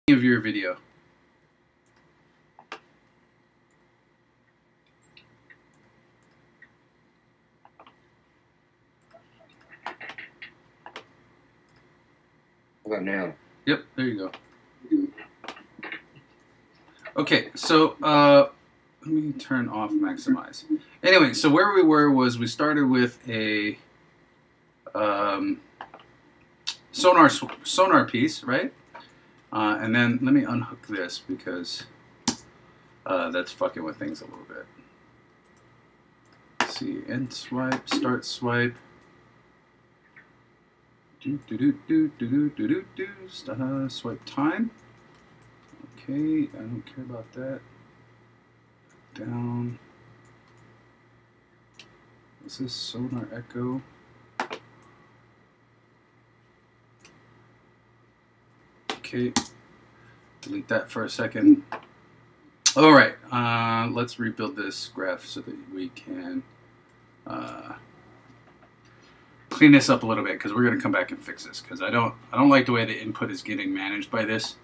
Of your video. How about now? Yep, there you go. Okay, so let me turn off maximize. Anyway, so where we were was we started with a sonar piece, right? And then let me unhook this because that's fucking with things a little bit. Let's see, end swipe, start swipe. Swipe time. Okay, I don't care about that. Down. What's this? Sonar echo. Okay, delete that for a second. All right, let's rebuild this graph so that we can clean this up a little bit, because we're going to come back and fix this, because I don't like the way the input is getting managed by this,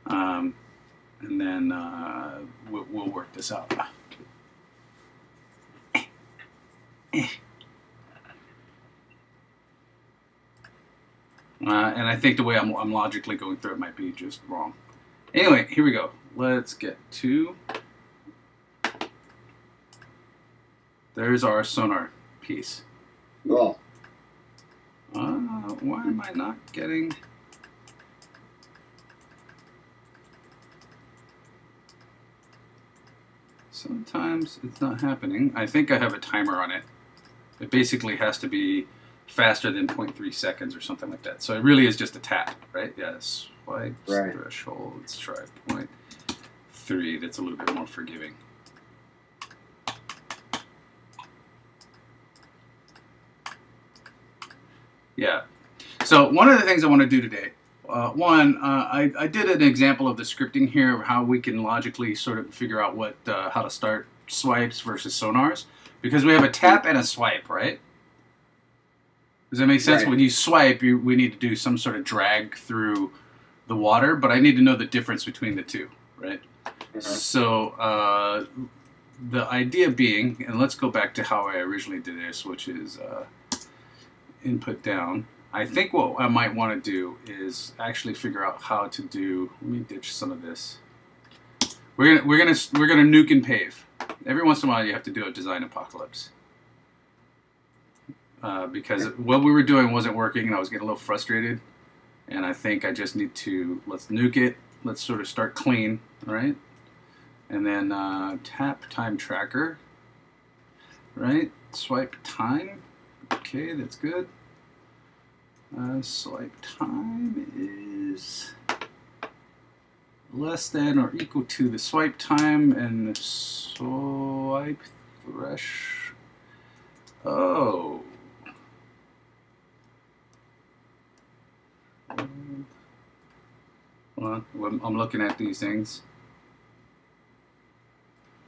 and then we'll work this out. And I think the way I'm logically going through it might be just wrong. Anyway, here we go. Let's get to... There's our sonar piece. Cool. Why am I not getting... Sometimes it's not happening. I think I have a timer on it. It basically has to be faster than 0.3 seconds or something like that. So it really is just a tap, right? Yes. Swipe, right. Threshold. Let's try 0.3. That's a little bit more forgiving. Yeah. So one of the things I want to do today, I did an example of the scripting here of how we can logically sort of figure out what how to start swipes versus sonars, because we have a tap and a swipe, right? Does that make sense? Right. When you swipe, we need to do some sort of drag through the water, but I need to know the difference between the two, right? So the idea being, and let's go back to how I originally did this, which is input down. I think what I might want to do is actually figure out how to do. Let me ditch some of this. We're gonna nuke and pave. Every once in a while, you have to do a design apocalypse. Because what we were doing wasn't working, and I was getting a little frustrated. And I think I just need to, let's nuke it. Let's sort of start clean, all right? And then tap time tracker, right? Swipe time. Okay, that's good. Swipe time is less than or equal to the swipe time, and the swipe thresh. Oh. Hold on, I'm looking at these things.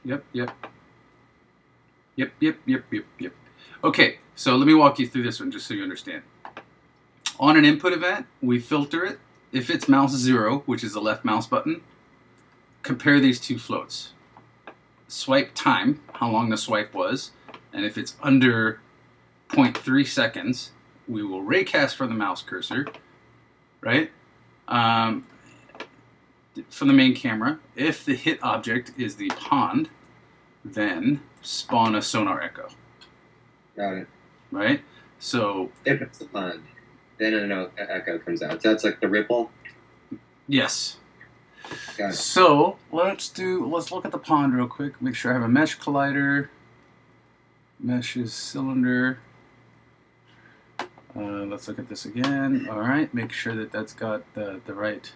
Yep. Okay, so let me walk you through this one just so you understand. On an input event, we filter it. If it's mouse 0, which is the left mouse button, compare these two floats. Swipe time, how long the swipe was, and if it's under 0.3 seconds, we will raycast from the mouse cursor, right? From the main camera. If the hit object is the pond, then spawn a sonar echo. Got it. Right? So if it's the pond, then an echo comes out. So that's like the ripple? Yes. Got it. So let's look at the pond real quick. Make sure I have a mesh collider. Mesh is cylinder. Let's look at this again. All right, make sure that that's got the right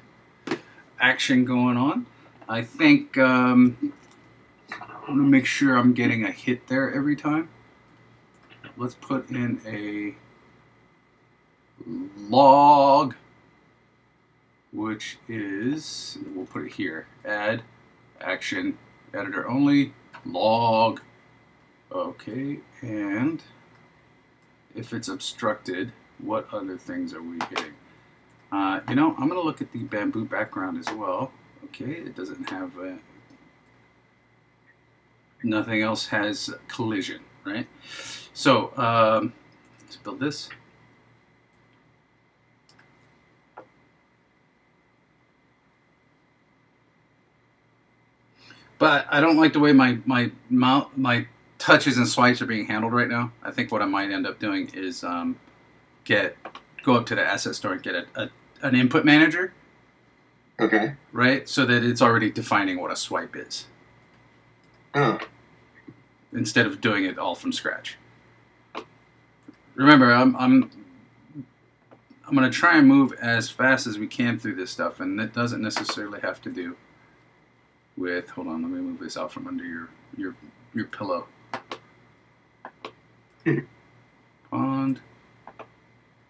action going on. I think I want to make sure I'm getting a hit there every time. Let's put in a log, which is, we'll put it here, add action, editor only, log. Okay, and if it's obstructed, what other things are we getting? You know, I'm going to look at the bamboo background as well. Okay, it doesn't have nothing else has collision, right? So let's build this. But I don't like the way my touches and swipes are being handled right now. I think what I might end up doing is go up to the asset store and get an input manager. Okay. Right, so that it's already defining what a swipe is. Oh. Instead of doing it all from scratch. Remember, I'm going to try and move as fast as we can through this stuff, and it doesn't necessarily have to do with. Hold on, let me move this out from under your pillow. Pond,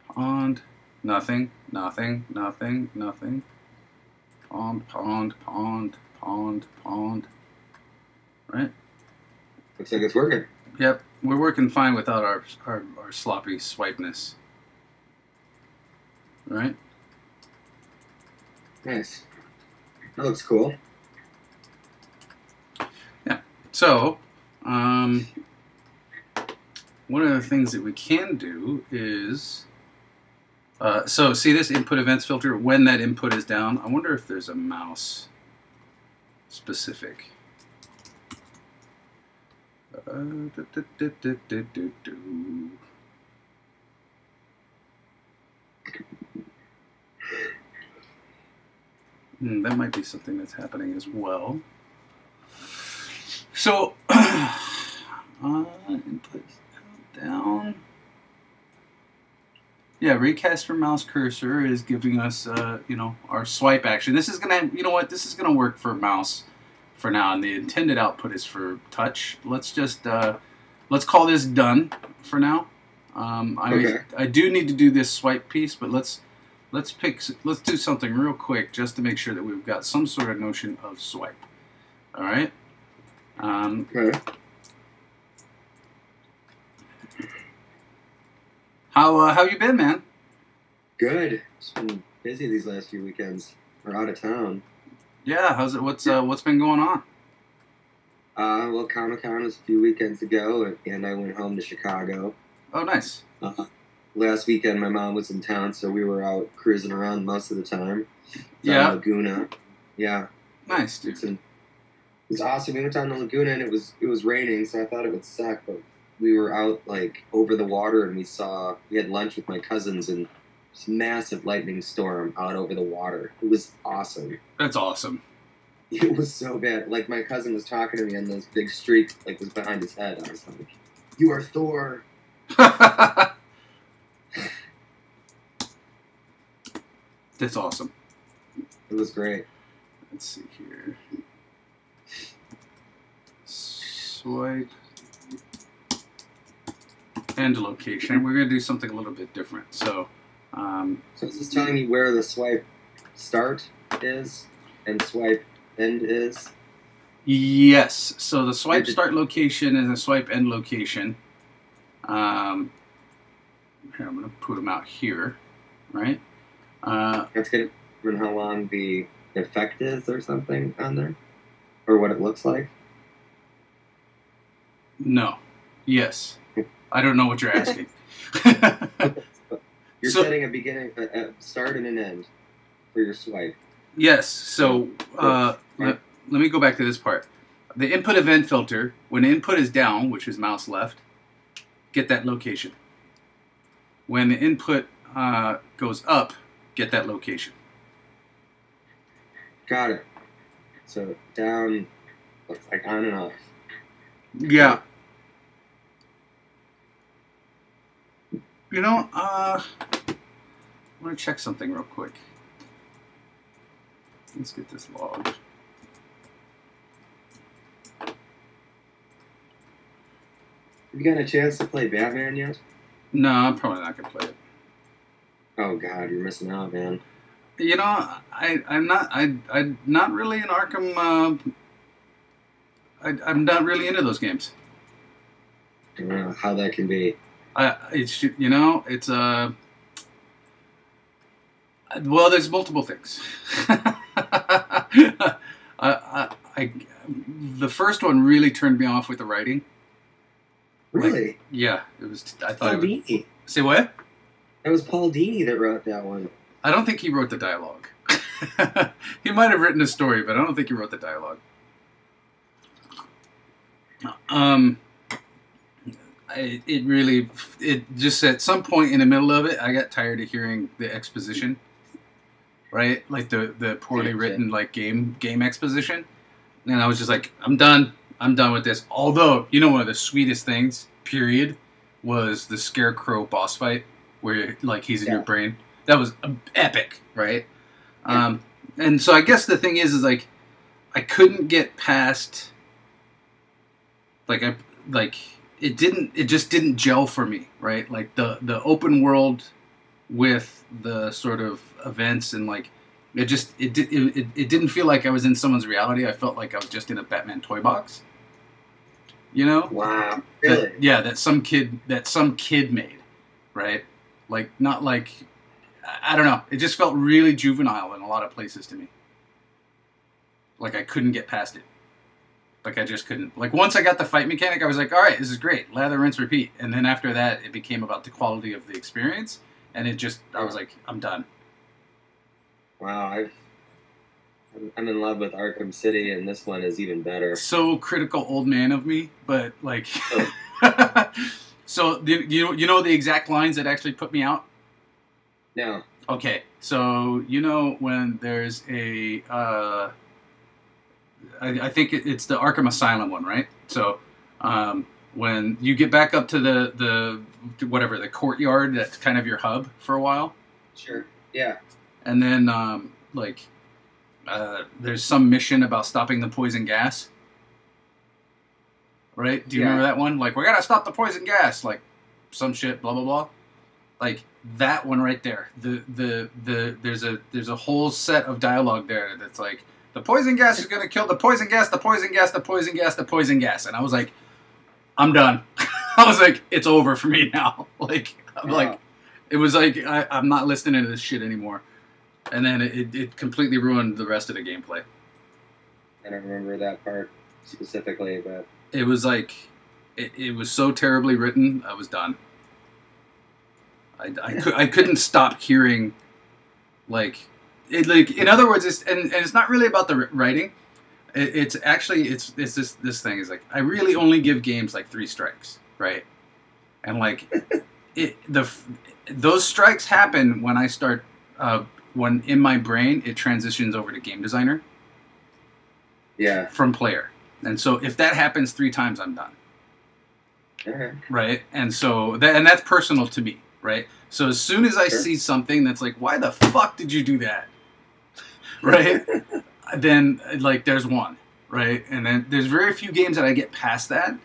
pond, nothing, nothing, nothing, nothing. Pond, pond, pond, pond, pond. Right? Looks like it's working. Yep, we're working fine without our sloppy swipeness. Right? Nice. That looks cool. Yeah. So, one of the things that we can do is... so see this input events filter, when that input is down, I wonder if there's a mouse specific. That might be something that's happening as well. So, input down. Yeah, recast for mouse cursor is giving us, you know, our swipe action. This is gonna, you know what? This is gonna work for mouse for now, and the intended output is for touch. Let's just let's call this done for now. Okay. I do need to do this swipe piece, but let's do something real quick just to make sure that we've got some sort of notion of swipe. All right. Okay. How you been, man? Good. Just been busy these last few weekends. We're out of town. Yeah. How's it? What's been going on? Well, Comic-Con was a few weekends ago, and I went home to Chicago. Oh, nice. Last weekend, my mom was in town, so we were out cruising around most of the time. Yeah. Laguna. Yeah. Nice, dude. It was awesome. We went down to Laguna, and it was raining, so I thought it would suck, but we were out, like, over the water, and we had lunch with my cousins, and this massive lightning storm out over the water. It was awesome. That's awesome. It was so bad. Like, my cousin was talking to me, and this big streak, like, was behind his head. I was like, "You are Thor." That's awesome. It was great. Let's see here. Swipe. And location. We're going to do something a little bit different. So is this telling me where the swipe start is and swipe end is? Yes. So the swipe start location and the swipe end location. Here, I'm going to put them out here, right? That's going to determine how long the effect is or something on there? Or what it looks like? No. Yes. I don't know what you're asking. You're setting a beginning, a start and an end for your swipe. Yes. So let me go back to this part. The input event filter, when input is down, which is mouse left, get that location. When the input goes up, get that location. Got it. So down looks like on and off. Yeah. You know, I want to check something real quick. Let's get this logged. Have you got a chance to play Batman yet? No, I'm probably not gonna play it. Oh God, you're missing out, man. You know, I'm not really an Arkham. I'm not really into those games. I don't know how that can be. It's you know, it's Well, there's multiple things. The first one really turned me off with the writing. Really? Like, yeah, it was. I thought Paul it was. Dini. Say what? That was Paul Dini that wrote that one. I don't think he wrote the dialogue. He might have written a story, but I don't think he wrote the dialogue. It just at some point in the middle of it, I got tired of hearing the exposition, right? Like the poorly written like game exposition, and I was just like, I'm done with this. Although, you know, one of the sweetest things, period, was the Scarecrow boss fight where like he's in your brain. That was epic, right? Yeah. And so I guess the thing is like I couldn't get past it just didn't gel for me, right? Like the open world with the sort of events and like it didn't feel like I was in someone's reality. I felt like I was just in a Batman toy box. You know? Wow. Really? That some kid made, right? Like not like I don't know. It just felt really juvenile in a lot of places to me. Like I couldn't get past it. Like I just couldn't. Like once I got the fight mechanic, I was like, all right, this is great. Lather, rinse, repeat. And then after that, it became about the quality of the experience. And I was like, I'm done. Wow, I'm in love with Arkham City, and this one is even better. So critical old man of me, but like... So, you know the exact lines that actually put me out? No. Okay, so you know when there's a... I think it's the Arkham Asylum one, right? So when you get back up to the courtyard, that's kind of your hub for a while. Sure. Yeah. And then there's some mission about stopping the poison gas. Right? Do you remember that one? Like, we gotta stop the poison gas. Like, some shit, blah blah blah. Like that one right there. There's a whole set of dialogue there that's like, the poison gas is gonna kill the poison gas, the poison gas, the poison gas, the poison gas. And I was like, I'm done. I was like, it's over for me now. Like, like, it was like, I'm not listening to this shit anymore. And then it completely ruined the rest of the gameplay. I don't remember that part specifically, but it was like, it was so terribly written. I was done. I couldn't stop hearing, like, in other words, it's not really about the writing. It's this thing is like, I really only give games like 3 strikes, right? And like, those strikes happen when I start, when in my brain it transitions over to game designer. Yeah. From player, and so if that happens 3 times, I'm done. Right, and so that's personal to me, right? So as soon as I see something that's like, why the fuck did you do that? Right? Then, like, there's one, right? And then there's very few games that I get past that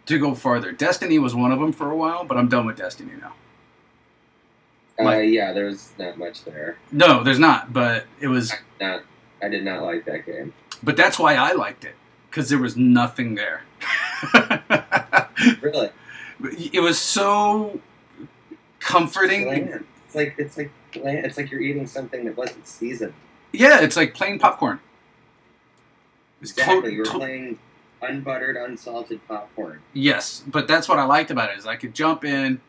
to go farther. Destiny was one of them for a while, but I'm done with Destiny now. Yeah, there's not much there. No, there's not, but it was... I did not like that game. But that's why I liked it, because there was nothing there. Really? It was so comforting. It's like you're eating something that wasn't seasoned. Yeah, it's like plain popcorn. Exactly, you're playing unbuttered, unsalted popcorn. Yes, but that's what I liked about it, is I could jump in,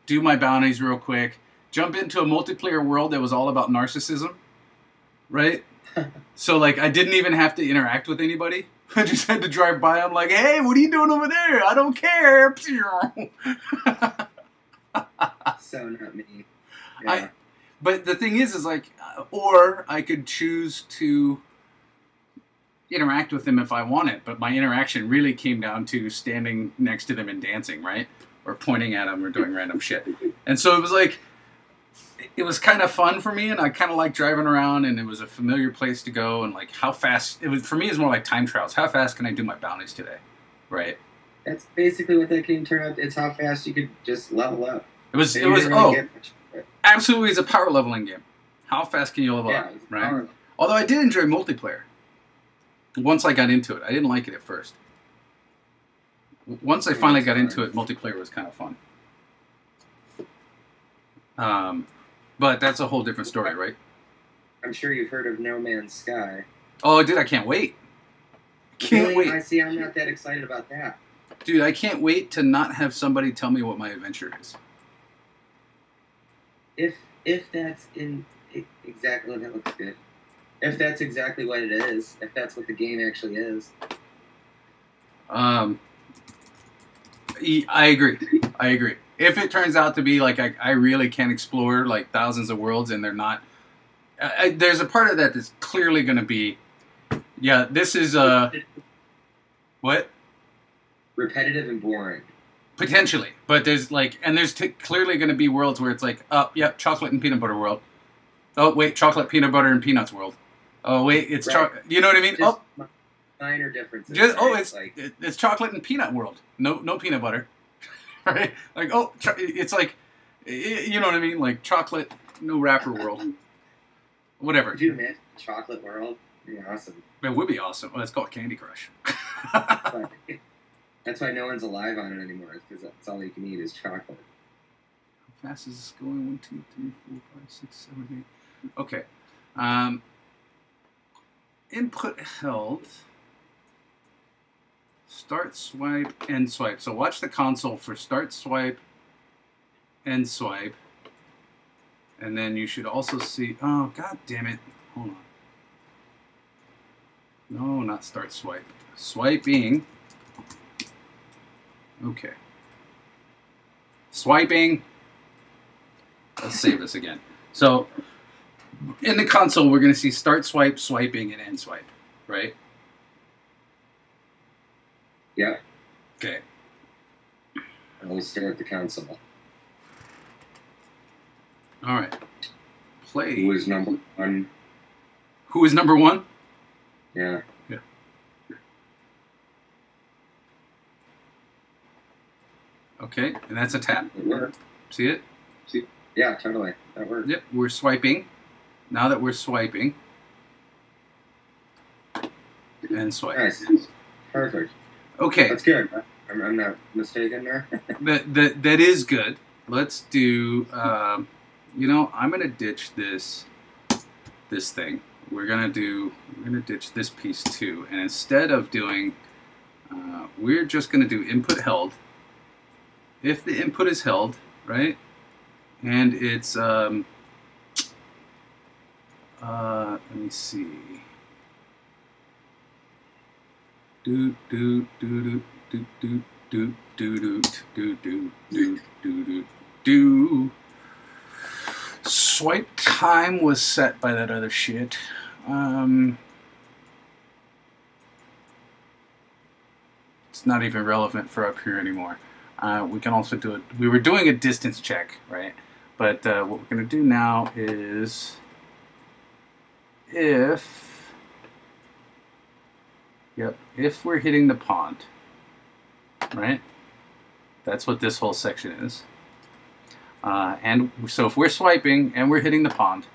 do my bounties real quick, jump into a multiplayer world that was all about narcissism, right? So, like, I didn't even have to interact with anybody. I just had to drive by. I'm like, hey, what are you doing over there? I don't care. So not me. Yeah. But the thing is like, or I could choose to interact with them if I wanted, but my interaction really came down to standing next to them and dancing, right? Or pointing at them or doing random shit. And so it was like, it was kind of fun for me, and I kind of like driving around, and it was a familiar place to go, and like how fast, it was for me it's more like time trials. How fast can I do my bounties today, right? That's basically what that game turned out. It's how fast you could just level up. Absolutely, it's a power leveling game. How fast can you level up, right? Although I did enjoy multiplayer. Once I got into it, I didn't like it at first. Once I finally got into it, multiplayer was kind of fun. But that's a whole different story, right? I'm sure you've heard of No Man's Sky. Oh, dude, I can't wait. Can't Really? wait. I see. I'm not that excited about that. Dude, I can't wait to not have somebody tell me what my adventure is. If that's in exactly, that looks good. If that's exactly what it is, if that's what the game actually is. I agree. I agree. If it turns out to be like I really can explore like thousands of worlds and they're not, there's a part of that that's clearly going to be, yeah, this is what? Repetitive and boring. Potentially, but there's like, and there's clearly going to be worlds where it's like, oh, yep, chocolate and peanut butter world. Oh, wait, chocolate, peanut butter, and peanuts world. Oh, wait, it's Right. you know what I mean? Just Oh, minor differences. just right? it's like it's chocolate and peanut world. No peanut butter, right? Like, oh, it's like, you know what I mean? Like chocolate, no wrapper world. Whatever. could you imagine Chocolate World? It'd be awesome. It would be awesome. Oh, it's called Candy Crush. But that's why no one's alive on it anymore, because that's all you can eat is chocolate. How fast is this going? 1, 2, 3, 4, 5, 6, 7, 8. Okay. Input held. Start swipe, end swipe. So watch the console for start swipe, end swipe. And then you should also see, oh, god damn it. Hold on. No, not start swipe. Swiping. Okay. Swiping. Let's save this again. So, in the console, we're going to see start swipe, swiping, and end swipe, right? Yeah. Okay. I always stare at the console. All right. Play. Who is number one? Who is number one? Yeah. Yeah. Okay, and that's a tap. It worked. See it? Yeah, totally. That worked. Yep, we're swiping. Now that we're swiping. And swipe. Nice. Perfect. Okay, That's good. I'm not mistaken there. that is good. Let's do, you know, I'm going to ditch this thing. We're going to ditch this piece too. And instead of doing, we're just going to do input held. If the input is held, right, and it's, let me see. Do do do do do do do do do do do do do. Swipe time was set by that other shit. It's not even relevant for up here anymore. We can also do it. We were doing a distance check, right? But what we're going to do now is if we're hitting the pond, right? That's what this whole section is. And so if we're swiping and we're hitting the pond,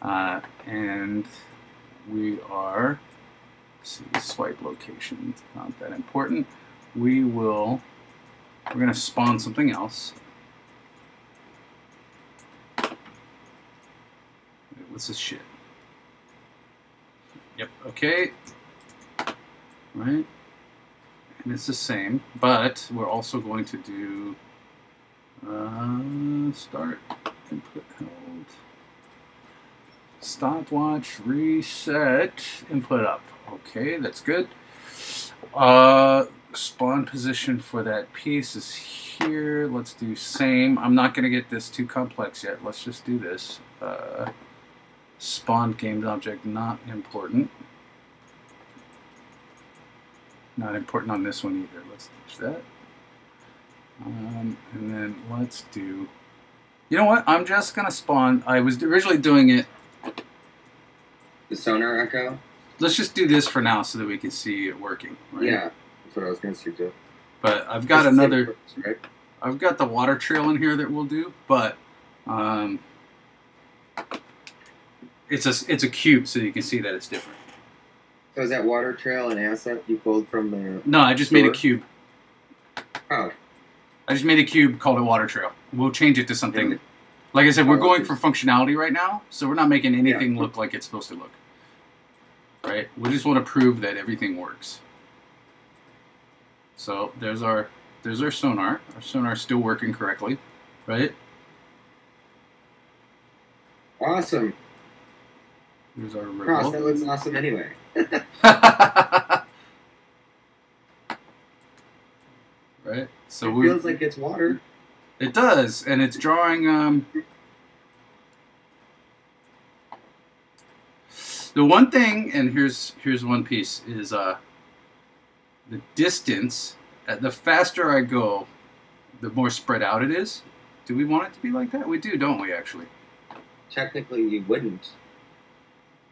and we are, let's see, swipe location, not that important. We're going to spawn something else. Wait, what's this shit? Yep, okay. Right? And it's the same, but we're also going to do start, input held, stopwatch, reset, input up. Okay, that's good. Spawn position for that piece is here. Let's do same. I'm not going to get this too complex yet. Let's just do this. Spawn gamed object, not important. Not important on this one either. Let's ditch that. And then let's do... You know what? I'm just going to spawn... I was originally doing it... The sonar echo? Let's just do this for now so that we can see it working. Right? Yeah, that's what I was going to suggest. But I've got another... Purpose, right? I've got the water trail in here that we'll do, but... it's a cube, so you can see that it's different. So is that water trail an asset you pulled from the... No, I just made a cube. Oh. I just made a cube called a water trail. We'll change it to something Like I said, we're Oh, going okay. for functionality right now, so we're not making anything look like it's supposed to look. Right? We just want to prove that everything works. So there's our sonar. Our sonar's still working correctly, right? Awesome. Here's our Cross, that ripple. looks awesome anyway. Right? So It feels like it's water. it does, and it's drawing. The one thing, and here's one piece, is the distance. The faster I go, the more spread out it is. Do we want it to be like that? We do, don't we? Actually. Technically, you wouldn't.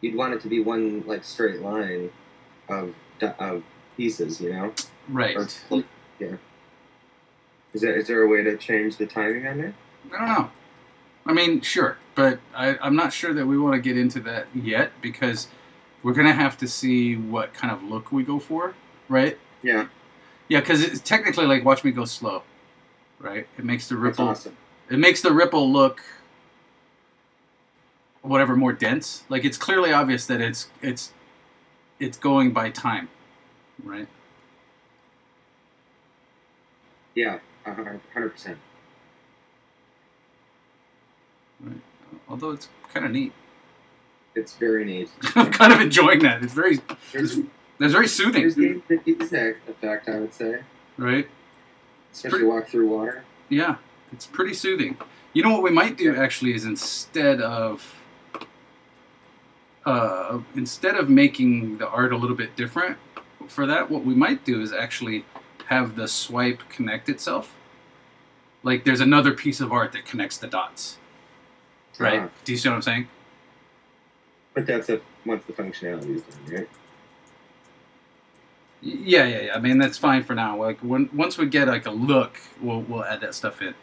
You'd want it to be one like straight line of pieces, you know? Right. Or, yeah. Is there a way to change the timing on it? I don't know. I mean, sure, but I'm not sure that we want to get into that yet because we're going to have to see what kind of look we go for, right? Yeah. Yeah, because it's technically like watch me go slow, right? It makes the ripple. That's awesome. It makes the ripple look whatever more dense. Like it's clearly obvious that it's going by time, right? Yeah, 100%. Right. Although it's kind of neat. It's very neat. I'm kind of enjoying that. It's very There's very soothing, games that use that effect, I would say. right? Especially walk through water. Yeah, it's pretty soothing. You know what we might do actually is instead of making the art a little bit different for that, what we might do is actually have the swipe connect itself. Like there's another piece of art that connects the dots. Right? Do you see what I'm saying? But that's once the functionality is done, right? Yeah. I mean, that's fine for now. Like once we get like a look, we'll add that stuff in.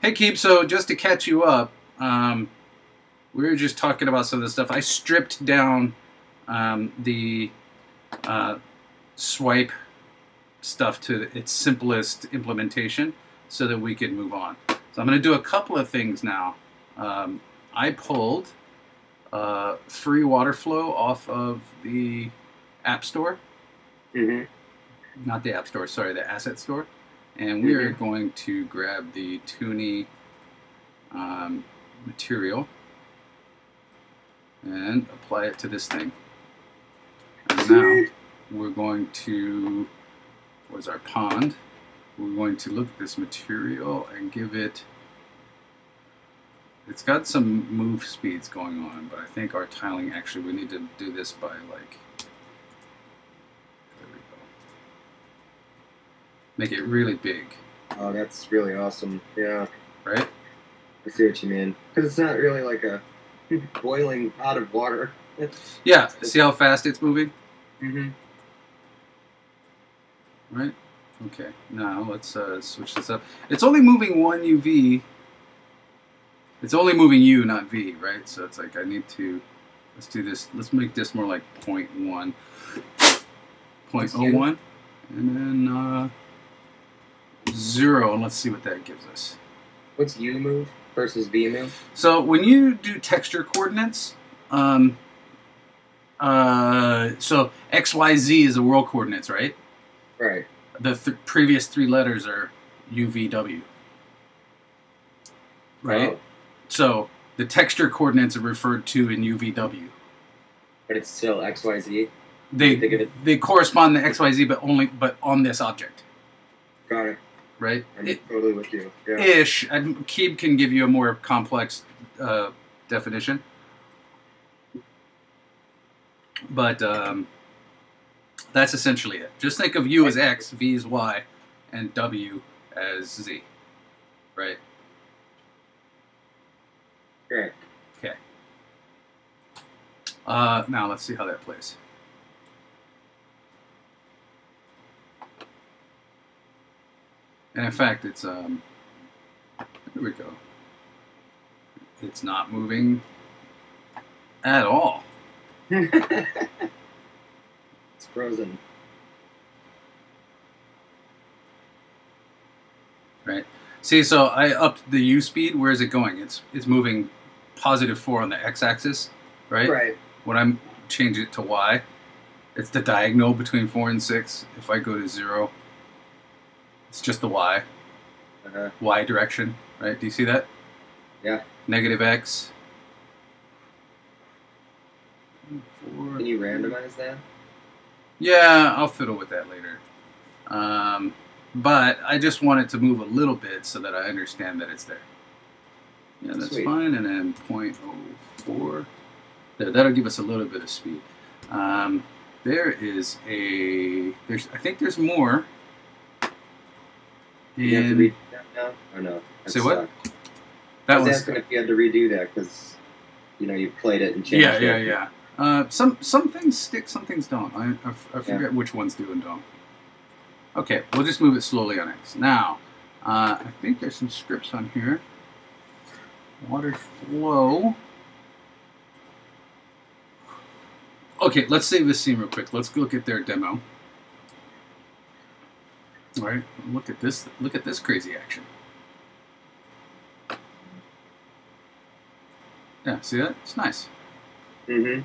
Hey, Keep. So just to catch you up, we were just talking about some of this stuff. I stripped down the swipe stuff to its simplest implementation so that we could move on. So I'm going to do a couple of things now. I pulled free water flow off of the App Store. Mm-hmm. Not the App Store, sorry, the Asset Store. And we are going to grab the Toonie material and apply it to this thing. And now we're going to, where's our pond? We're going to look at this material and give it, it's got some move speeds going on, but I think our tiling, actually we need to do this by like, there we go. Make it really big. Oh, that's really awesome. Yeah. Right? I see what you mean. Because it's not really like a boiling pot of water. Yeah, see how fast it's moving? Mm-hmm. Right? Okay, now let's switch this up. It's only moving one UV. It's only moving U, not V, right? So it's like I need to, let's do this. Let's make this more like 0.1. 0.01. And then 0, and let's see what that gives us. What's U move versus V move? So when you do texture coordinates, so XYZ is the world coordinates, right? Right. The previous 3 letters are UVW. Right? Oh. So the texture coordinates are referred to in UVW. But it's still XYZ? They correspond to XYZ, but on this object. Got it. Right? I'm totally with you. Yeah. Ish. Keeb can give you a more complex definition. But that's essentially it. Just think of U as X, V as Y, and W as Z. Right? Right. Okay. Now let's see how that plays. And in fact, it's here we go. It's not moving at all. It's frozen. Right. See, so I upped the U speed. Where is it going? It's moving +4 on the x-axis, right? Right. When I change it to y, it's the diagonal between 4 and 6. If I go to 0, it's just the y. Y direction, right? Do you see that? Yeah. -x. 4. Can you randomize that? Yeah, I'll fiddle with that later. But I just want it to move a little bit so that I understand that it's there. Yeah, that's Sweet. fine. And then 0.04. There, that'll give us a little bit of speed. There is a... I think there's more. You have to redo that now? Or no? Say what? I That was was asking if you had to redo that because, you played it and changed it. yeah. Some things stick, some things don't. I forget which ones do and don't. Okay, we'll just move it slowly on X. Now, I think there's some scripts on here. Water flow. Okay, let's save this scene real quick. Let's look at their demo. All right, look at this. Look at this crazy action. Yeah, see that? It's nice. Mm-hmm.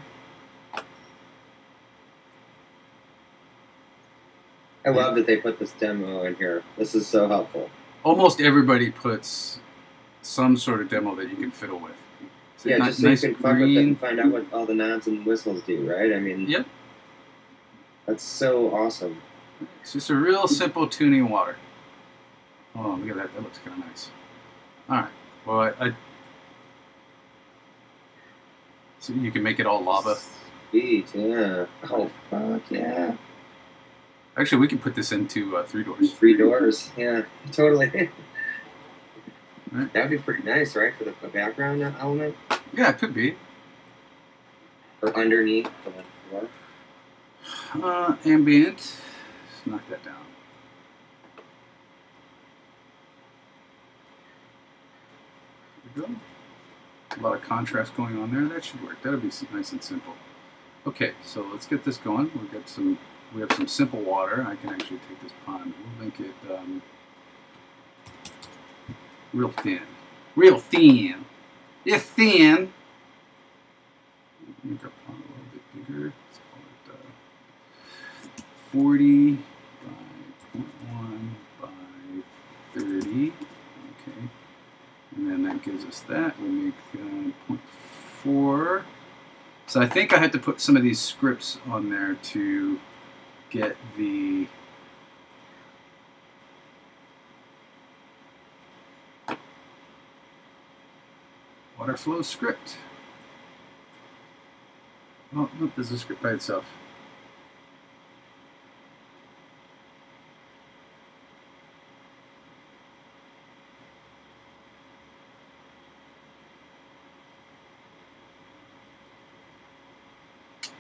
I love that they put this demo in here. This is so helpful. Almost everybody puts some sort of demo that you can fiddle with. So Yeah, just so you can fuck with it and find out what all the knobs and whistles do, right? I mean, yep. That's so awesome. It's just a real simple tuning water. Oh, look at that. That looks kind of nice. All right. Well, so you can make it all lava. Sweet, yeah. Oh, fuck, yeah. Actually, we can put this into 3 doors. 3 doors, yeah, totally. Right. That'd be pretty nice, right, for the background element? Yeah, it could be. Or underneath the floor. Ambient. Let's knock that down. There we go. A lot of contrast going on there. That should work. That'll be nice and simple. Okay, so let's get this going. We have some simple water. I can actually take this pond. We'll make it real thin. Real thin. It's thin. Make our pond a little bit bigger. Let's call it 40 by 0.1 by 30. Okay. And then that gives us that. We'll make 0.4. So I think I had to put some of these scripts on there to get the water flow script. Oh, look, there's a script by itself.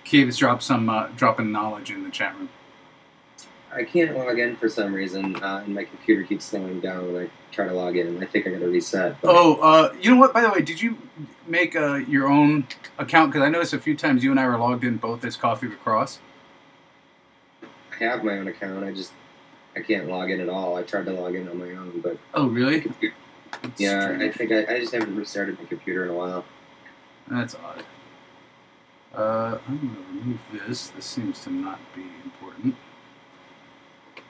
Keeps dropping knowledge in the chat room. I can't log in for some reason, and my computer keeps slowing down when I try to log in. I think I got to reset. But... Oh, you know what? By the way, did you make your own account? Because I noticed a few times you and I were logged in both as Coffee with Cross. I have my own account. I can't log in at all. I tried to log in on my own, but... Oh, really? Yeah, strange. I think I just haven't restarted my computer in a while. That's odd. I'm going to remove this. This seems to not be important.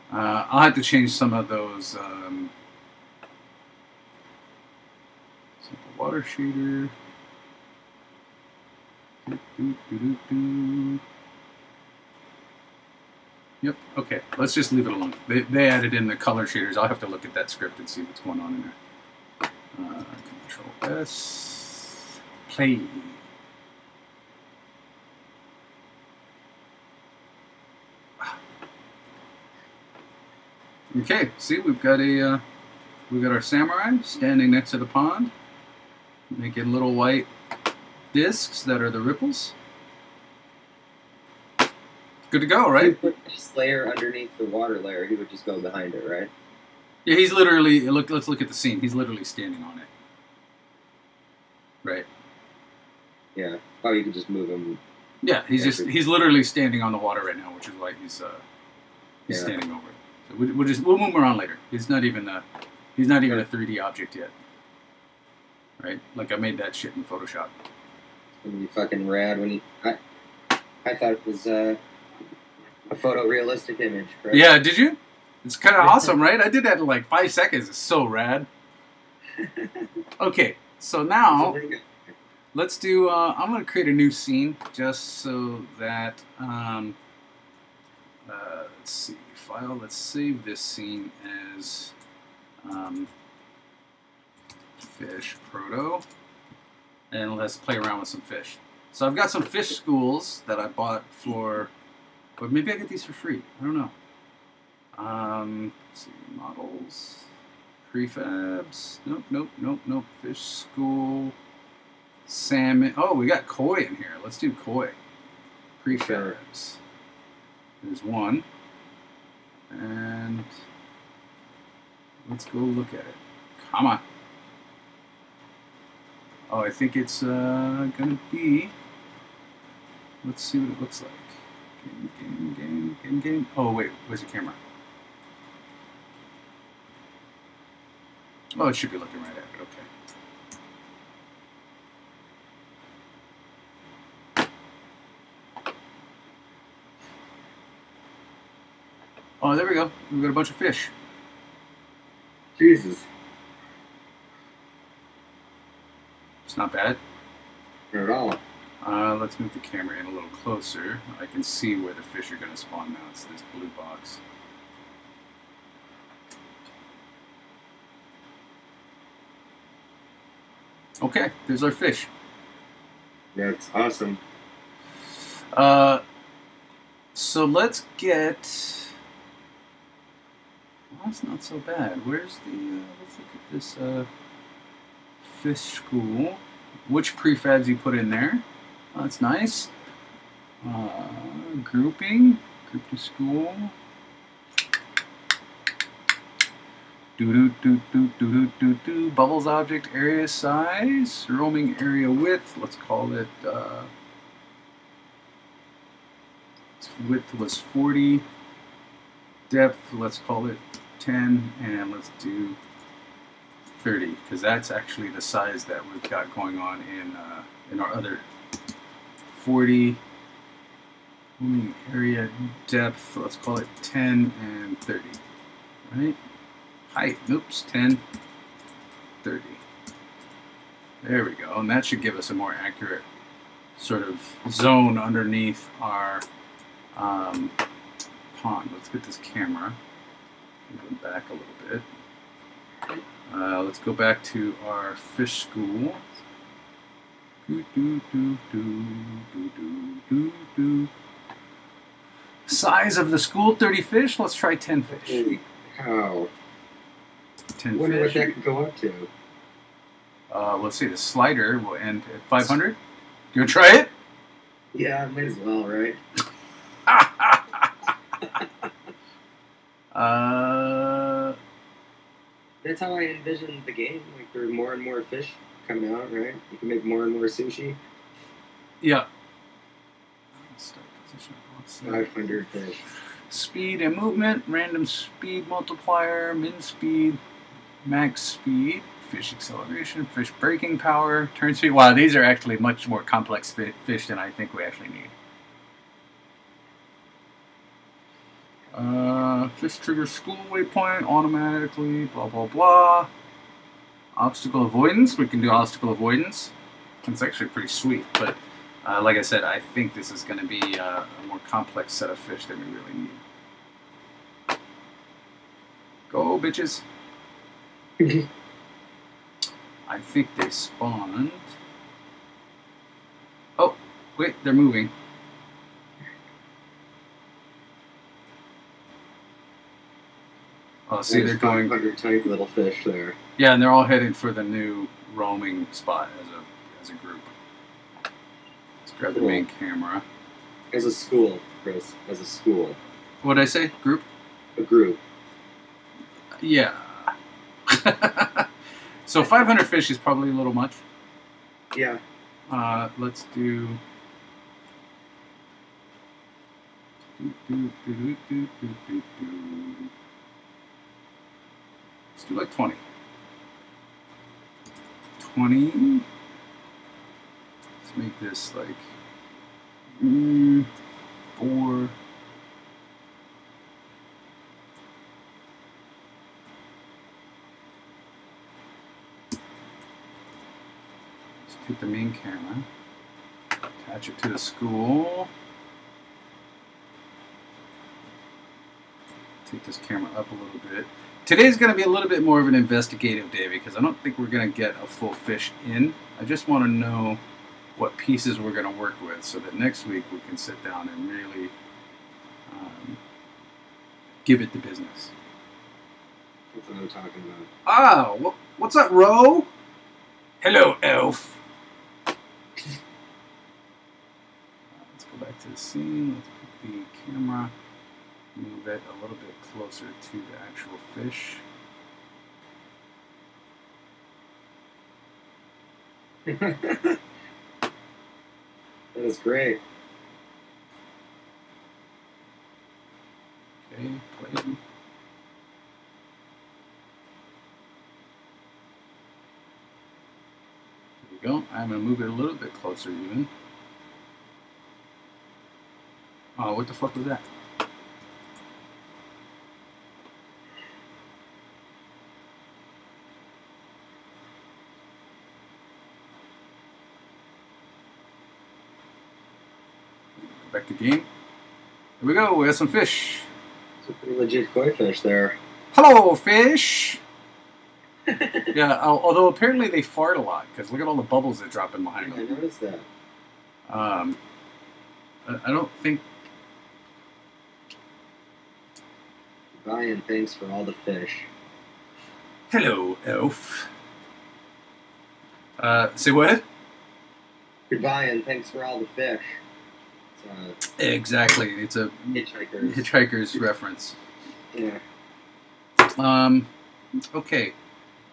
I'll have to change some of those. Simple water shader. Yep, okay. Let's just leave it alone. They added in the color shaders. I'll have to look at that script and see what's going on in there. Control S. Play. Okay, see, we've got our samurai standing next to the pond, making little white discs that are the ripples. Good to go, right? If you put this layer underneath the water layer, he would just go behind it, right? Yeah, he's literally, let's look at the scene. He's literally standing on it. Right. Yeah. Oh, you can just move him. Yeah, he's literally standing on the water right now, which is why he's standing over it. So we'll move him around later. He's not even He's not even a 3D object yet. Right? Like, I made that shit in Photoshop. It's gonna be fucking rad when he. I thought it was a photorealistic image, right? Yeah, did you? It's kind of awesome, right? I did that in like 5 seconds. It's so rad. Okay, so now let's do. I'm gonna create a new scene just so that. Let's see, file. Let's save this scene as fish proto, and let's play around with some fish. So I've got some fish schools that I bought for, but maybe I get these for free. I don't know. Let's see, models, prefabs. Nope. Fish school, salmon. Oh, we got koi in here. Let's do koi. Prefabs. There's one. And let's go look at it. Come on. Oh, I think it's gonna be. Let's see what it looks like. Game. Oh wait, where's the camera? Oh, it should be looking right at it. Okay. Oh, there we go. We've got a bunch of fish. Jesus. It's not bad. Not at all. Let's move the camera in a little closer. I can see where the fish are going to spawn now. It's this blue box. Okay, there's our fish. That's awesome. So let's get. Well, that's not so bad. Where's the? Let's look at this fish school. Which prefabs you put in there? Oh, that's nice. Grouping. Group to school. Do. Bubbles object area size. Roaming area width. Let's call it. Width was 40. Depth, let's call it 10. And let's do 30. Because that's actually the size that we've got going on in our other 40. Roaming area depth, let's call it 10 and 30. Right? Height, oops, 10, 30. There we go. And that should give us a more accurate sort of zone underneath our pond. Let's get this camera. Move it back a little bit. Let's go back to our fish school. Size of the school, 30 fish. Let's try 10 fish. Holy cow. 10 I wonder fish. what that could go up to. Let's see, the slider will end at 500. You want to try it? Yeah, might as well, right? That's how I envisioned the game. Like, there are more and more fish coming out, right? You can make more and more sushi. Yeah. 500 fish. Speed and movement, random speed multiplier, min speed, max speed, fish acceleration, fish braking power, turn speed. Wow, these are actually much more complex fish than I think we actually need. Fish trigger school waypoint automatically, blah, blah, blah. Obstacle avoidance, we can do obstacle avoidance. It's actually pretty sweet, but like I said, I think this is going to be a more complex set of fish than we really need. Go, bitches. I think they spawned. Oh, wait, they're moving. Oh, see, they're going. 500 tiny little fish there. Yeah, and they're all headed for the new roaming spot as a group. Let's grab the main camera. As a school, Chris. As a school. What did I say? Group? A group. Yeah. So 500 fish is probably a little much. Yeah. Let's do. Let's do like 20. 20. Let's make this like 4. Let's take the main camera, attach it to the school. Take this camera up a little bit. Today's going to be a little bit more of an investigative day because I don't think we're going to get a full fish in. I just want to know what pieces we're going to work with so that next week we can sit down and really give it the business. That's what I'm talking about. Ah, what's up, Ro? Hello, Elf. Let's go back to the scene. Let's put the camera, move it a little bit closer to the actual fish. That is great. Okay, play. There we go. I'm going to move it a little bit closer even. Oh, what the fuck was that? Back to game. Here we go. We have some fish. It's a pretty legit koi fish there. Hello, fish. Yeah. Although apparently they fart a lot because look at all the bubbles that drop in behind I them. noticed that. I don't think. Bye and thanks for all the fish. Hello, Elf. Say what? Goodbye and thanks for all the fish. Exactly. It's a Hitchhiker's reference. Yeah. Okay.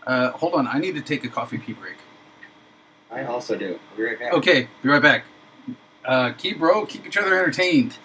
Hold on. I need to take a coffee pee break. I also do. I'll be right back. Okay. Be right back. Keep each other entertained.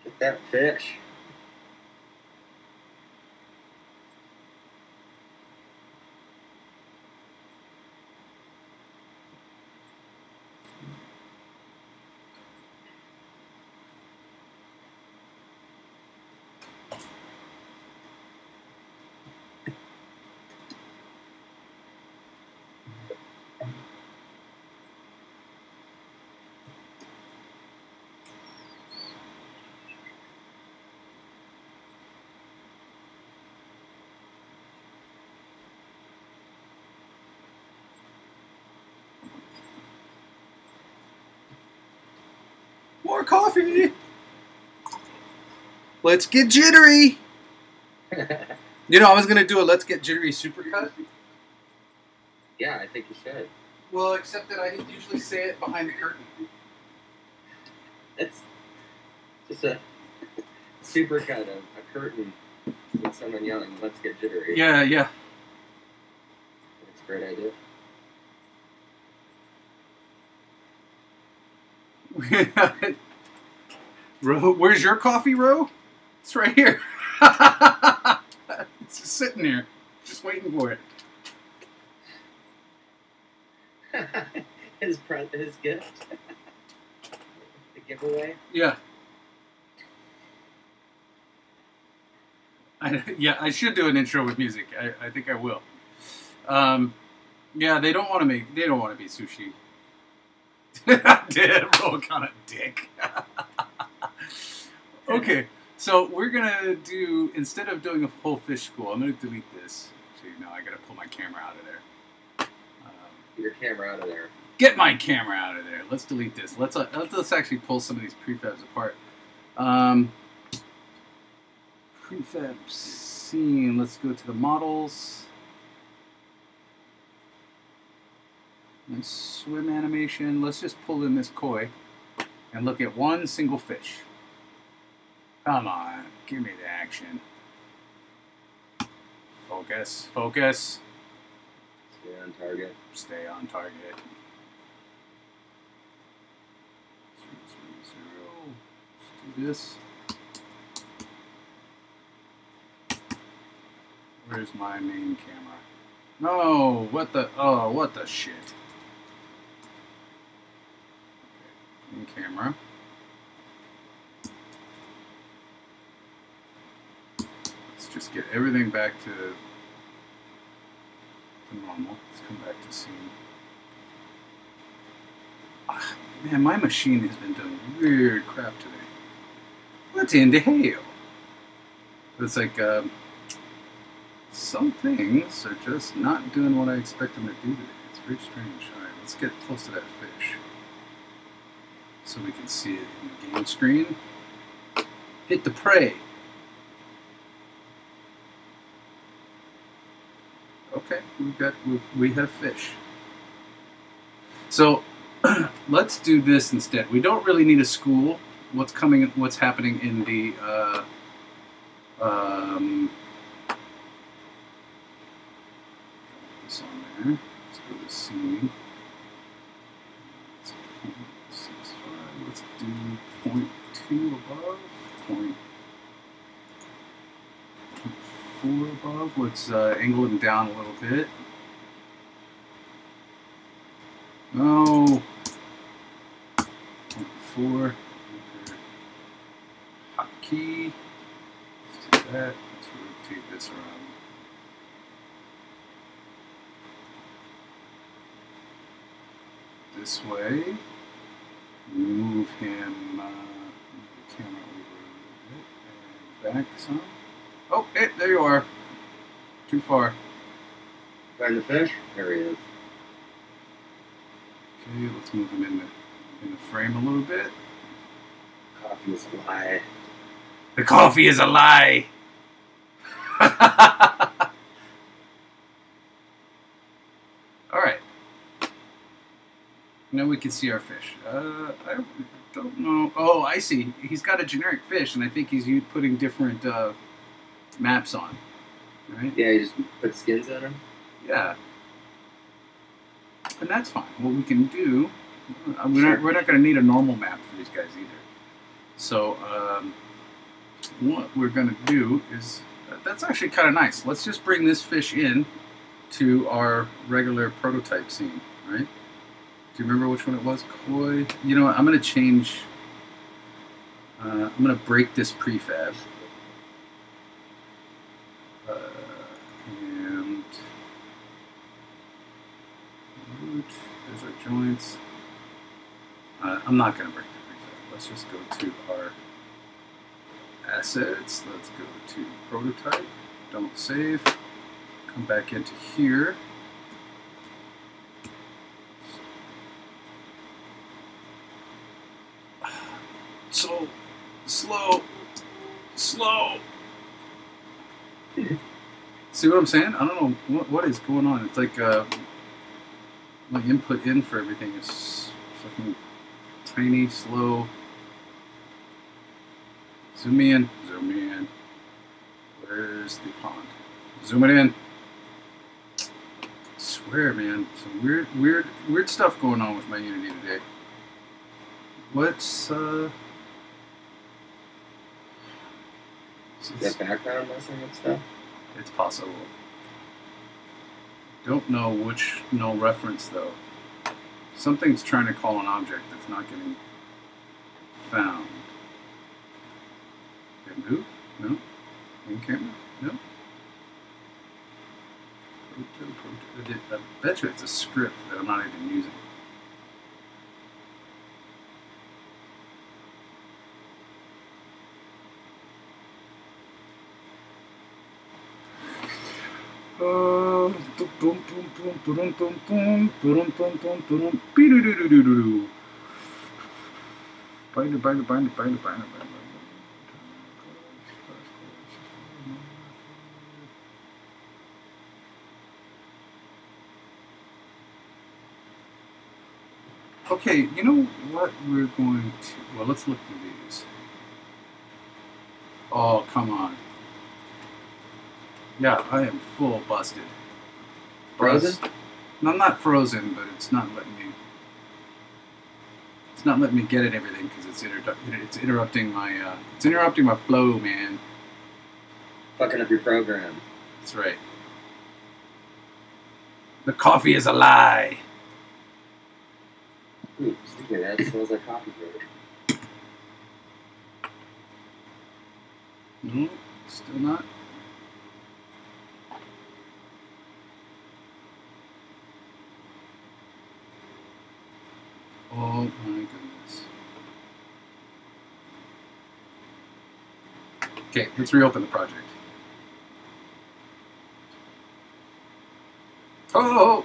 Get that fish. More coffee. Let's get jittery. You know, I was gonna do a let's get jittery supercut. Yeah, I think you should. Well, except that I usually say it behind the curtain. It's just a supercut of a curtain with someone yelling, "Let's get jittery." Yeah, yeah. That's a great idea. Ro, where's your coffee, Ro? It's right here. It's just sitting here, just waiting for it. his gift, the giveaway. Yeah. I should do an intro with music. I think I will. Yeah, they don't want to be sushi. Damn, Ro, kind of dick. Okay, so we're gonna do, instead of doing a whole fish school, I'm gonna delete this. So now I gotta pull my camera out of there. Get your camera out of there. Get my camera out of there. Let's delete this. Let's actually pull some of these prefabs apart. Prefab scene. Let's go to the models. Nice swim animation. Let's just pull in this koi and look at one single fish. Come on, give me the action. Focus, focus. Stay on target. Stay on target. 3, 0. Let's do this. Where's my main camera? No, what the shit. Okay, main camera. Just get everything back to normal. Let's come back to scene. Ah, man, my machine has been doing weird crap today. What in the hell? It's like some things are just not doing what I expect them to do today. It's very strange. All right, let's get close to that fish so we can see it in the game screen. Hit the prey. Okay, we have fish. So let's do this instead. We don't really need a school. What's happening in the this on there. Let's go to scene. Let's do 0.2 above. 0.4 above. Let's angle them down a little bit. No. 0.4. Hotkey. Let's do that. Let's rotate this around. This way. Move him. Move the camera over a little bit and back some. Oh, there you are. Too far. Find the fish? There he is. Okay, let's move him in the frame a little bit. Coffee is a lie. The coffee is a lie. All right. Now we can see our fish. I don't know. Oh, I see. He's got a generic fish, and I think he's putting different maps on. Right? Yeah, you just put skins on him? Yeah. And that's fine. What we can do, we're not going to need a normal map for these guys either. So what we're going to do is, that's actually kind of nice. Let's just bring this fish in to our regular prototype scene, right? Do you remember which one it was? Koi. You know what? I'm going to change. I'm going to break this prefab. And there's our joints. I'm not going to break the prefab. Let's just go to our assets. Let's go to prototype. Don't save. Come back into here. So slow. See what I'm saying? I don't know what is going on. It's like My input in for everything is fucking tiny, slow. Zoom me in. Zoom me in. Where's the pond? Zoom it in. I swear, man, some weird stuff going on with my Unity today. What's Is that background messing with stuff? It's possible. Don't know which null reference though. Something's trying to call an object that's not getting found. Bamboo? No. In camera? No. I bet you it's a script that I'm not even using. Okay, you know what we're going to... Well, let's look through these. Oh, come on. Yeah, I am full busted. Frozen? No, I'm not frozen, but it's not letting me... It's not letting me get at everything because it's interrupting my... it's interrupting my flow, man. Fucking up your program. That's right. The coffee is a lie. Ooh, sticky, that smells like coffee flavor. No, still not. Oh my goodness. Okay, let's reopen the project. Oh!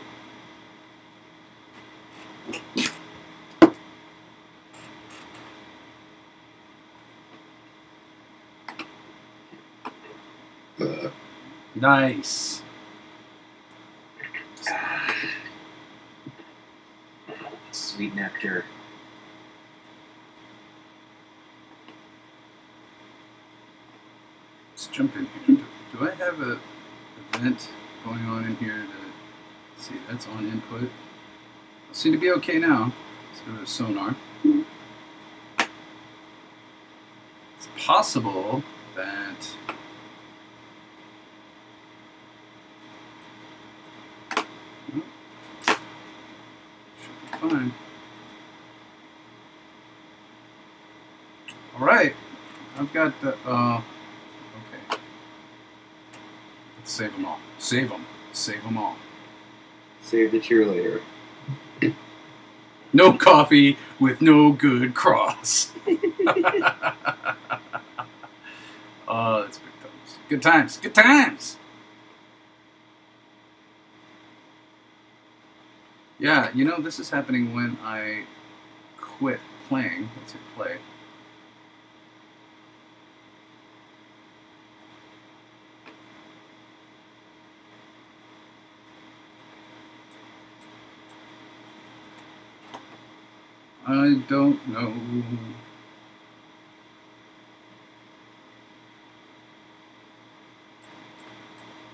Nice. Sweet nectar. Let's jump in here. Do I have a event going on in here to see? That's on input. Seem to be okay now. Let's go to sonar. It's possible that should be fine. All right, I've got the. Okay. Let's save them all. Save them. Save them all. Save the cheerleader. No coffee with no good cross. Oh, that's good times. Good times. Good times. Yeah, you know, this is happening when I quit playing. Let's hit play. I don't know.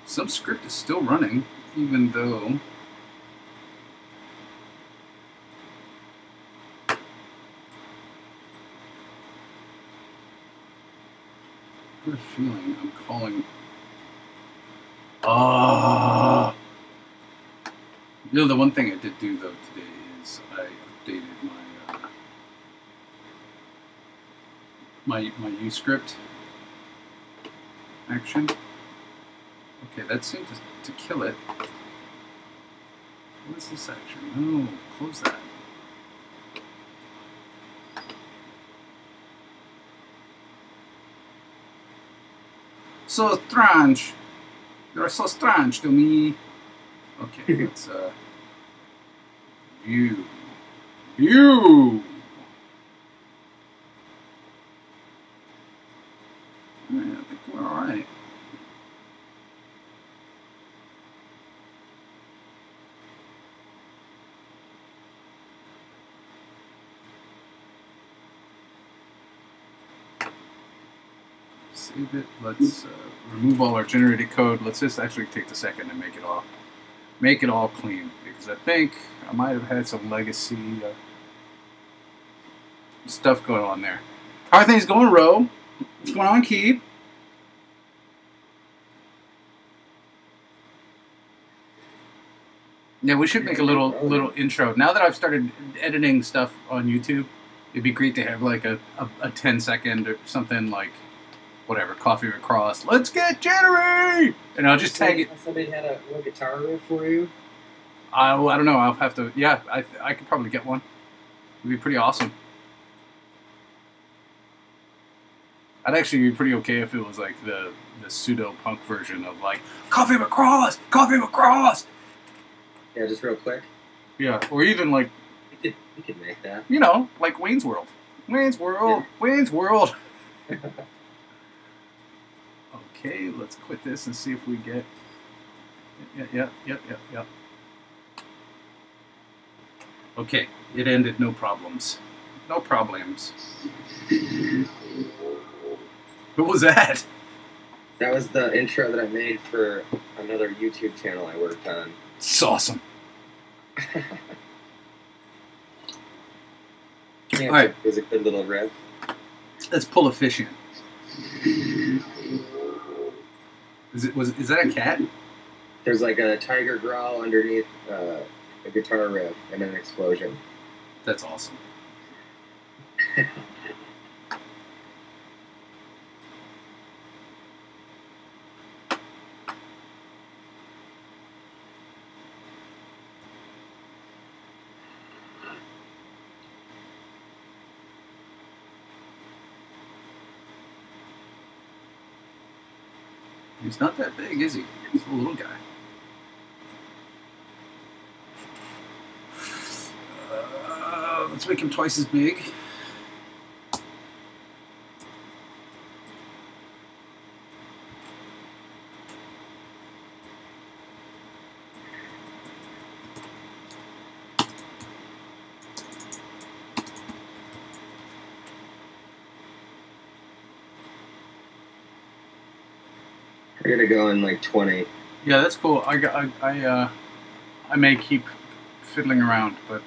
Some script is still running, even though I have a feeling I'm calling. Ah. You know, the one thing I did do though today is I updated my UScript action. Okay, that seemed to kill it. What is this action? No, close that. So strange. You're so strange to me. Okay, let's view. View. I think we're all right. save it. Let's remove all our generated code. Let's just actually take the second and make it all clean, because I think I might have had some legacy stuff going on there. How are things going, Ro? What's going on, Keith? Yeah, we should make a little intro. Now that I've started editing stuff on YouTube, it'd be great to have like a 10-second or something like, whatever, Coffee Across. Let's get jittery! And I'll just tag it. Somebody had a little guitar riff for you? I don't know. I'll have to. Yeah, I could probably get one. It'd be pretty awesome. I'd actually be pretty okay if it was like the pseudo punk version of like Coffee Across, Coffee Across. Yeah, just real quick. Yeah, or even like We could make that. You know, like Wayne's World. Wayne's World. Yeah. Wayne's World. Okay, let's quit this and see if we get. Yep. Okay, it ended. No problems. No problems. What was that? That was the intro that I made for another YouTube channel I worked on. It's awesome. Yeah, all right. It was a good little riff. Let's pull a fish in. Is that a cat? There's like a tiger growl underneath a guitar riff and an explosion. That's awesome. He's not that big, is he? He's a little guy. Let's make him twice as big. We're gonna go in like 20. Yeah, that's cool. I may keep fiddling around, but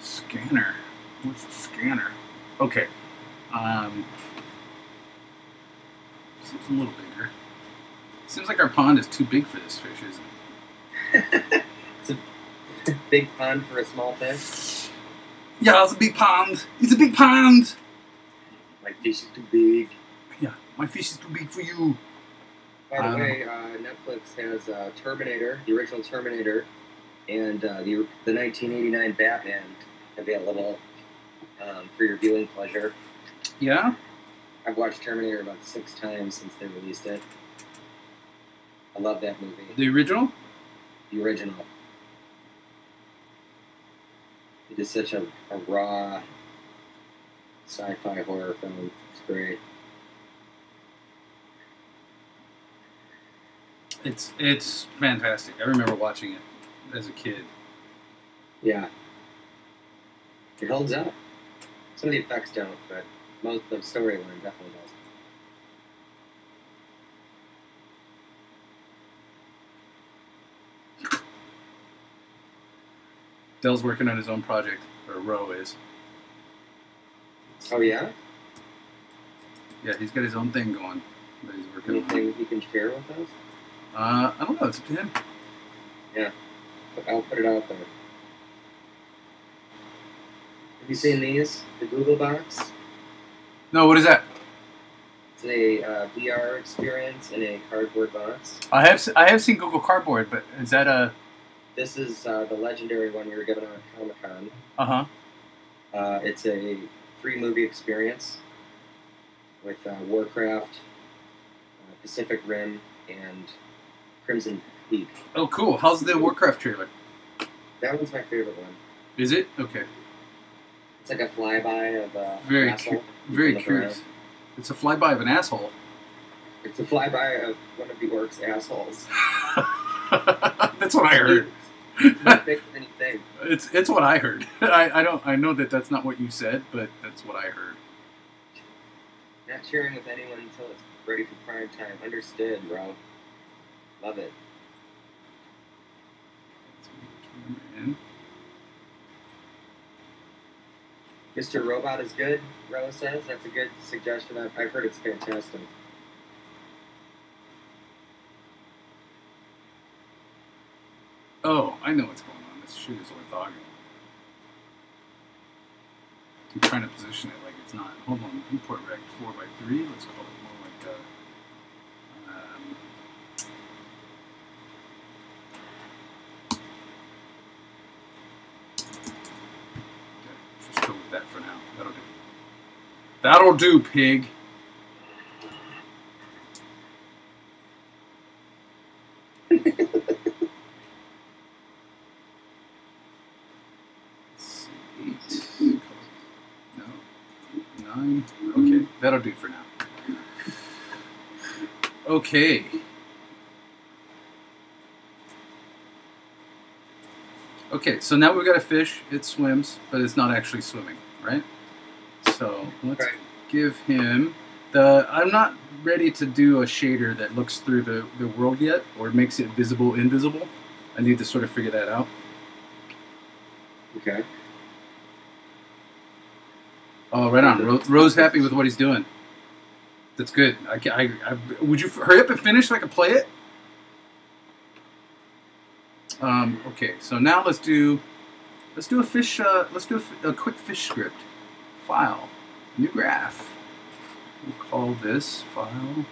scanner. What's a scanner? Okay. Seems a little bigger. Seems like our pond is too big for this fish, isn't it? It's a big pond for a small fish. Yeah, it's a big pond. It's a big pond. My fish is too big. Yeah, my fish is too big for you. By the way, Netflix has Terminator, the original Terminator, and the 1989 Batman available for your viewing pleasure. Yeah? I've watched Terminator about 6 times since they released it. I love that movie. The original? The original. It is such a raw sci-fi horror film. It's great. It's fantastic. I remember watching it as a kid. Yeah. It holds up. Some of the effects don't, but most of the storyline definitely does. Dell's working on his own project, or Ro is. Oh, yeah? Yeah, he's got his own thing going that he's working on. Anything you can share with us? I don't know. It's up to him. Yeah. I'll put it out there. Have you seen these? The Google Box? No, what is that? It's a VR experience in a cardboard box. I have seen Google Cardboard, but is that a... This is the legendary one we were given on Comic-Con. Uh-huh. It's a free movie experience with Warcraft, Pacific Rim, and Crimson Peak. Oh, cool. How's the Warcraft trailer? That one's my favorite one. Is it? Okay. It's like a flyby of a very asshole. Very curious. It's a flyby of an asshole. It's a flyby of one of the orcs' assholes. That's what I heard. Anything. It's what I heard. I know that's not what you said, but that's what I heard. Not sharing with anyone until it's ready for prime time. Understood, bro. Love it. In. Mr. Robot is good, Rose says. That's a good suggestion. I've heard it's fantastic. Oh, I know what's going on. This shit is orthogonal. I'm trying to position it like it's not. Hold on. Import rect 4x3. Let's call it more like okay, just go with that for now. That'll do. That'll do, pig. Okay, that'll do for now. Okay. Okay, so now we've got a fish. It swims, but it's not actually swimming, right? So let's give him the... I'm not ready to do a shader that looks through the world yet, or makes it visible, invisible. I need to sort of figure that out. Okay. Oh, right on. Rose happy with what he's doing. That's good. Would you hurry up and finish so I can play it? Okay, so now let's do a fish. Let's do a quick fish script. File, new graph. We'll call this file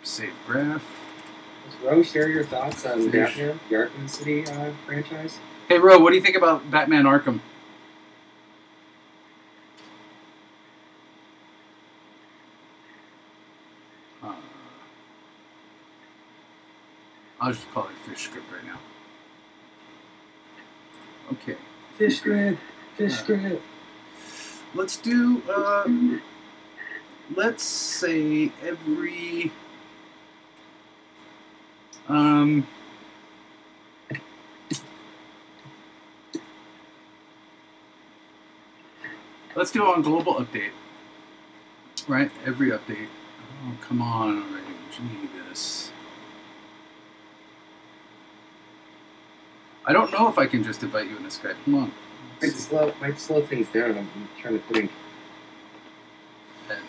save graph. Does Ro share your thoughts on Batman, the Arkham City franchise? Hey, Ro, what do you think about Batman Arkham? I'll just call it fish script right now. Okay. Fish script. Fish script. Let's do, let's say every, let's do on global update, right? Every update. Oh, come on already. Jeebus. I don't know if I can just invite you in the Skype. Come on. Might slow things down. I'm trying to think.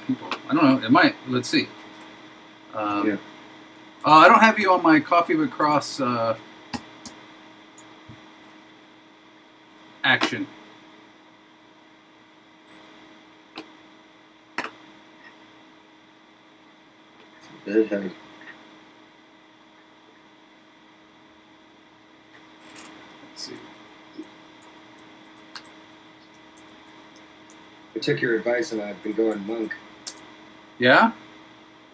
People. I don't know. It might. Let's see. Yeah. I don't have you on my Coffee with Cross action. Good head. I took your advice and I've been going monk. Yeah?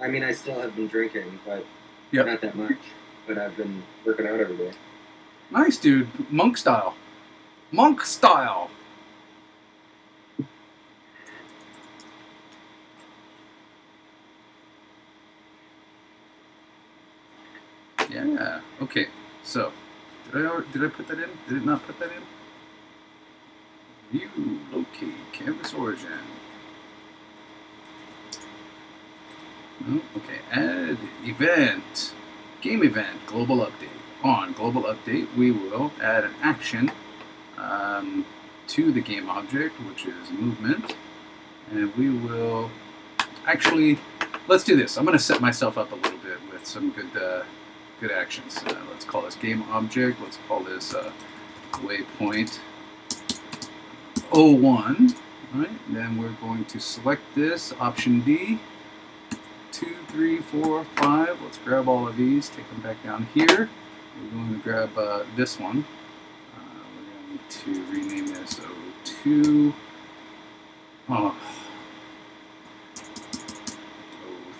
I mean, I still have been drinking, but yep. Not that much. But I've been working out every day. Nice, dude. Monk style. Monk style. Yeah. Okay. So, did I put that in? Did it not put that in? View, locate, canvas origin. Oh, okay, add event, game event, global update. On global update, we will add an action to the game object, which is movement, and we will actually, let's do this. I'm going to set myself up a little bit with some good actions. Let's call this game object. Let's call this waypoint 01. All right, then we're going to select this, option D, 2, 3, 4, 5. Let's grab all of these, take them back down here. We're going to grab this one. We're going to rename this 02. Oh.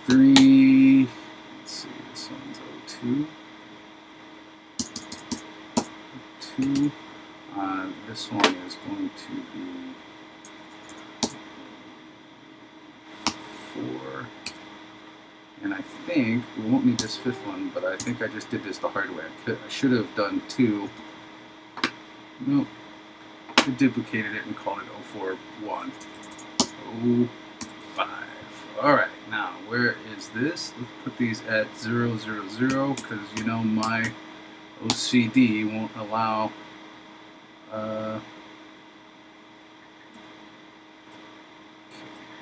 03. Let's see, this one's 02. 2. This one is going to be 4. And I think we won't need this 5th one, but I think I just did this the hard way. I should have done 2. Nope. I duplicated it and called it 041. 5. All right, now where is this? Let's put these at 0, 0, 0, because you know my OCD won't allow. Okay,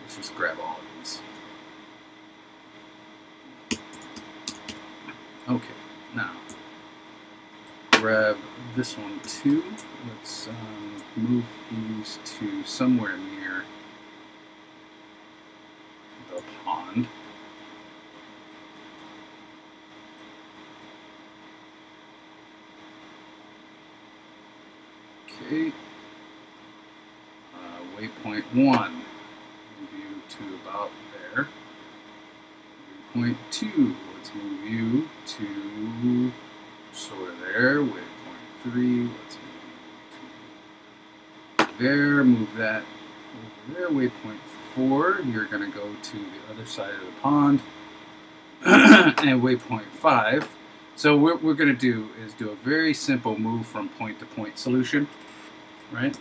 let's just grab all of these. Okay, now grab this one too. Let's move these to somewhere near the pond. Okay. Waypoint 1. Move you to about there. Waypoint 2. Let's move you to sort of there. Waypoint 3. Let's move you to there. Move that over there. Waypoint 4. You're going to go to the other side of the pond. And waypoint 5. So what we're going to do is do a very simple move from point to point solution, right?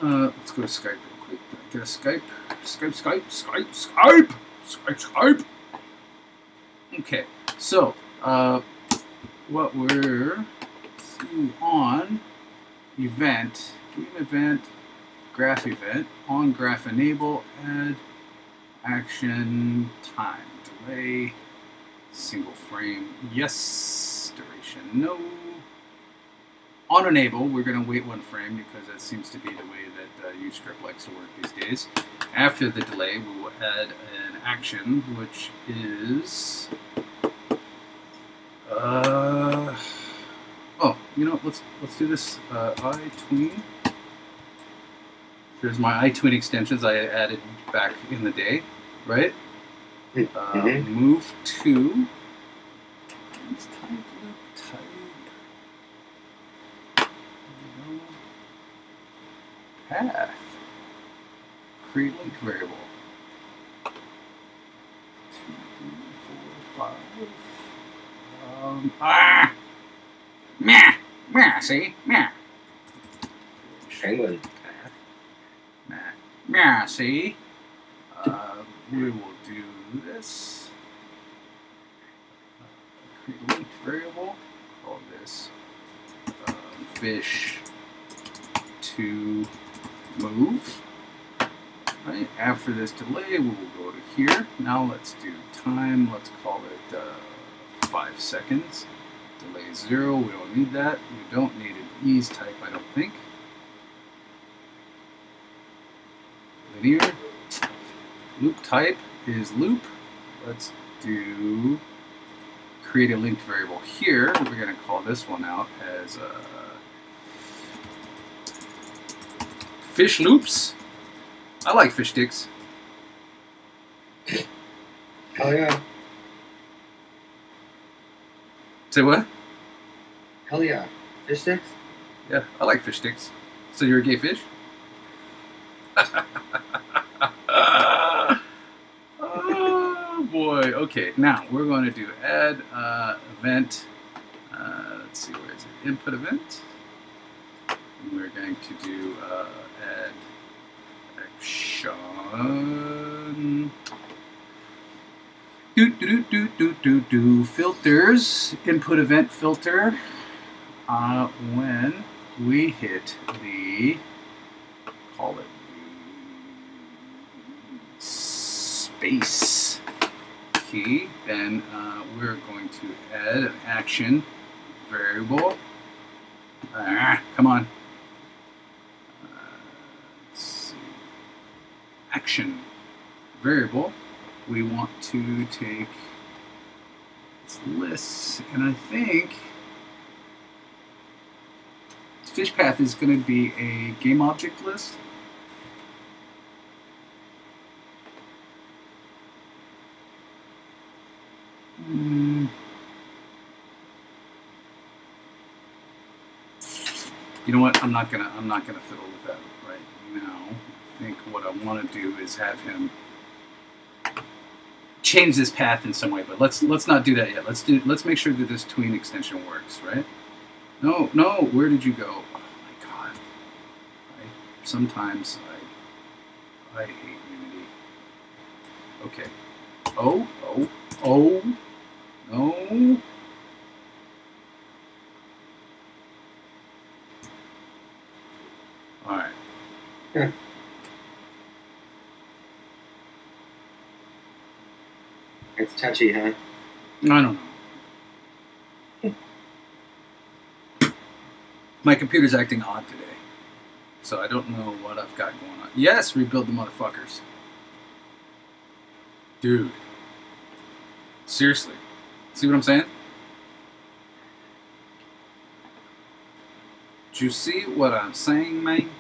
Let's go to Skype real quick. Get a Skype. Skype. Okay, so what we're on event, game event, graph event, on graph enable, add action, time, delay, single frame, yes, duration, no. On enable, we're going to wait 1 frame because that seems to be the way that Uscript likes to work these days. After the delay, we will add an action, which is oh, you know, let's do this iTween. There's my iTween extensions I added back in the day, right? Move to path. Create link variable. 2, 3, 4, 5. Meh, see? Meh. Penguin. Meh, see? We will do this. Create a linked variable. Call this fish to move. Right. After this delay, we will go to here. Now let's do time. Let's call it 5 seconds. Delay 0. We don't need that. We don't need an ease type, I don't think. Linear. Loop type is loop. Let's do create a linked variable here. We're going to call this one out as fish loops. I like fish sticks. Hell yeah. Say what? Hell yeah. Fish sticks? Yeah, I like fish sticks. So you're a gay fish? Oh boy. Okay, now we're going to do add event. Let's see, where is it? Input event. And we're going to do add action. Filters. Input event filter. When we hit the, call it space key, then we're going to add an action variable. Come on. Let's see. Action variable. We want to take this list, and I think fish path is going to be a game object list. You know what? I'm not gonna fiddle with that right now. I think what I want to do is have him change this path in some way, but let's not do that yet. Let's make sure that this tween extension works, right? No, where did you go? Oh my god. Sometimes I hate Unity. Okay. Oh, oh, oh. No. Alright. It's touchy, huh? I don't know. My computer's acting odd today. So I don't know what I've got going on. Yes, rebuild the motherfuckers. Dude. Seriously. See what I'm saying? Do you see what I'm saying, man?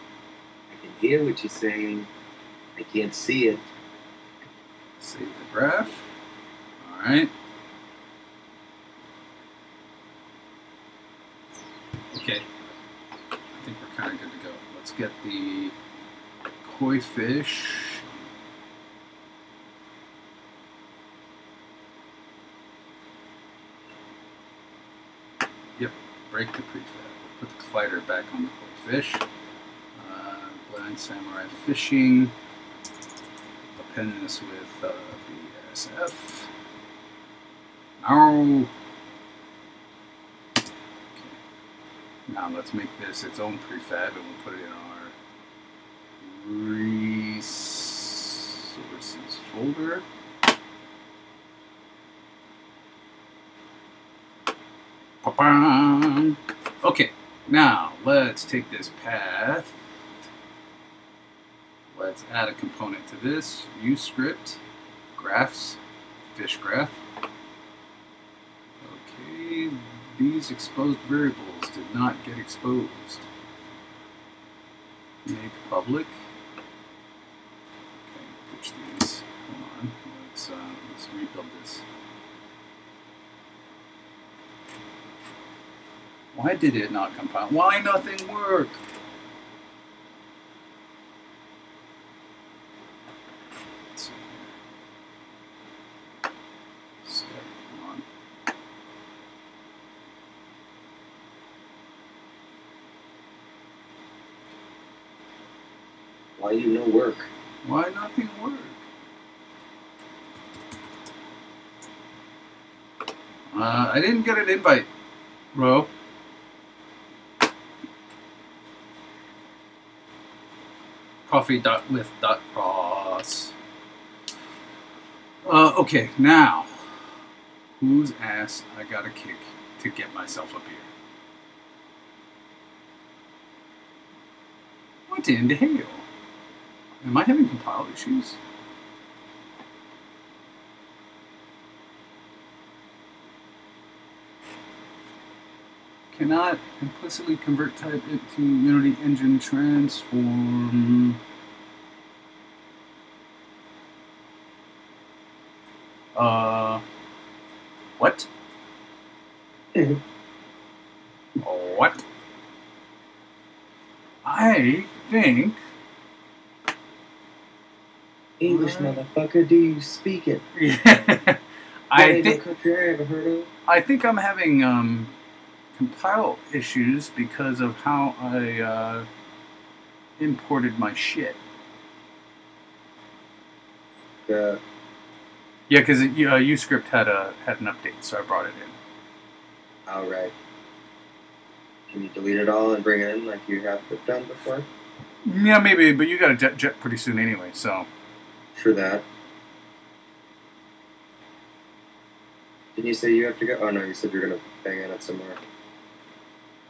I can hear what you're saying. I can't see it. Save the graph. Alright. Okay. I think we're kind of good to go. Let's get the koi fish. Yep. Break the prefab. Put the collider back on the koi fish. Blind Samurai Fishing. Append this with BSF. Now. Okay. Now let's make this its own prefab and we'll put it in our resources folder. Pa-bam. Okay, now let's take this path. Let's add a component to this. Use script, graphs, fish graph. Okay, these exposed variables did not get exposed. Make public. Okay, ditch these. Hold on. Let's rebuild this. Why did it not compile? Why nothing work? Let's see here. Step, come on. Why you no work? Why nothing work? I didn't get an invite, bro. Coffee.with.cross. Okay, now, whose ass I gotta kick to get myself up here? What in the hell? Am I having compile issues? Cannot implicitly convert type into Unity engine transform. What? What? I think. English, motherfucker, do you speak it? Yeah. I think. Country I ever heard of? I think I'm having compile issues because of how I imported my shit. Yeah. Yeah, because Uscript had an update, so I brought it in. All right. Can you delete it all and bring it in like you have done before? Yeah, maybe, but you got a jet pretty soon anyway, so. For that. Didn't you say you have to go? Oh no, you said you're gonna bang in it somewhere.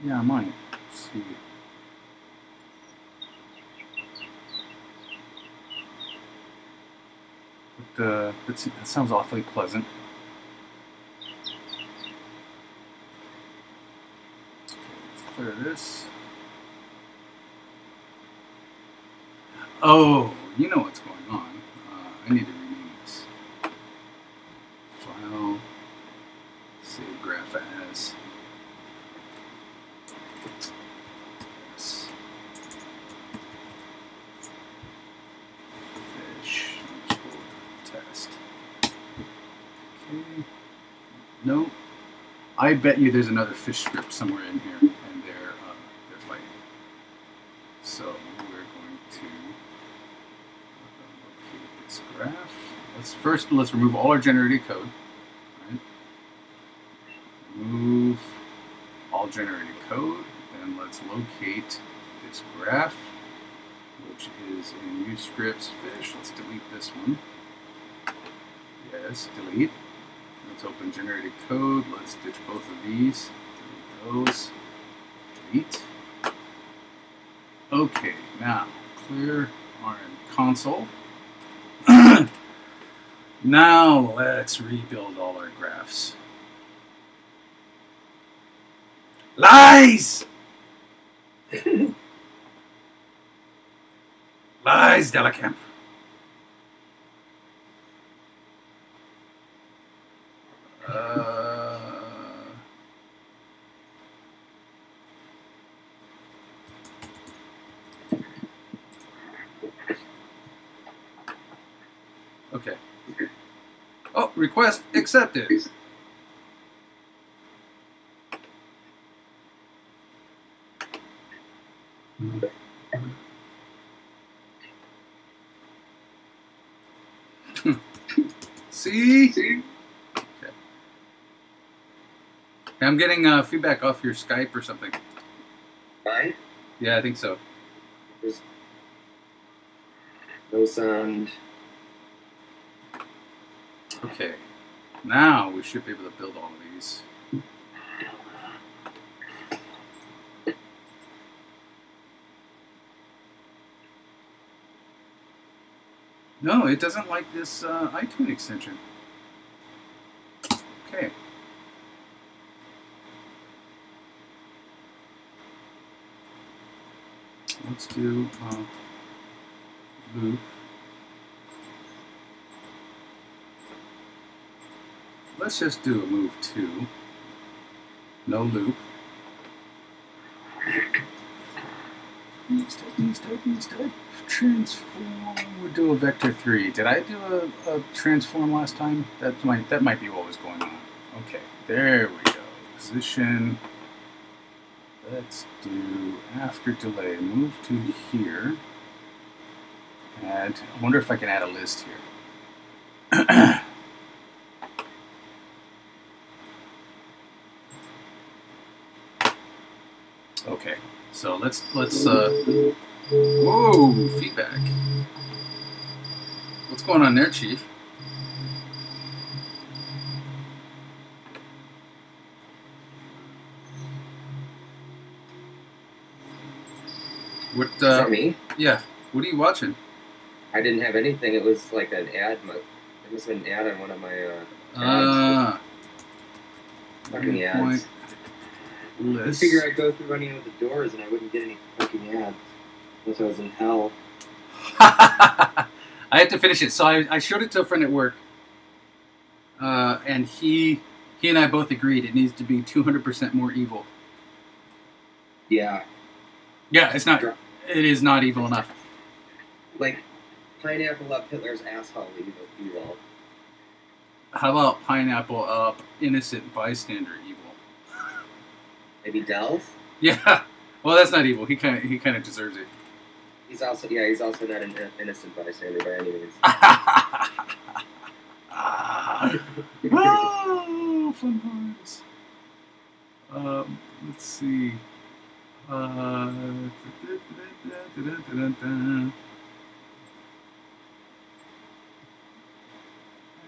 Yeah, I might. Let's see. But that sounds awfully pleasant. Let's clear this. Oh, you know what's going on. I need to rename this. File. Save graph as. Yes. Fish. Test. Okay. No. I bet you there's another fish script somewhere in here, and they're fighting. So we're going to let's remove all our generated code. Right? Remove all generated code, and let's locate this graph, which is in uScripts fish. Let's delete this one. Yes, delete. Let's open generated code. Let's ditch both of these. Delete those. Delete. Okay, now clear RM console. Now let's rebuild all our graphs. Lies! Lies, Delacamp. Okay. Oh, request accepted. See? Okay. I'm getting feedback off your Skype or something. Right? Yeah, I think so. There's no sound. Okay. Now we should be able to build all of these. No, it doesn't like this iTunes extension. Okay. Let's do loop. Let's just do a move 2. No loop. These type. Transform. We'll do a vector 3. Did I do a transform last time? That might be what was going on. Okay, there we go. Position. Let's do after delay. Move to here. And I wonder if I can add a list here. Okay, so let's whoa, feedback. What's going on there, Chief? What? Is that me? Yeah. What are you watching? I didn't have anything. It was like an ad. It was an ad on one of my Ah. fucking ads. I figure I'd go through any of the doors and I wouldn't get any fucking ads. Unless I was in hell. I had to finish it, so I showed it to a friend at work, and he and I both agreed it needs to be 200% more evil. Yeah. Yeah, it's not. It is not evil enough. Like pineapple up Hitler's asshole evil. How about pineapple up innocent bystander evil? Maybe Dells? Yeah. Well, that's not evil. He kind of deserves it. He's also not an innocent bystander by any means. Oh, fun times. Let's see.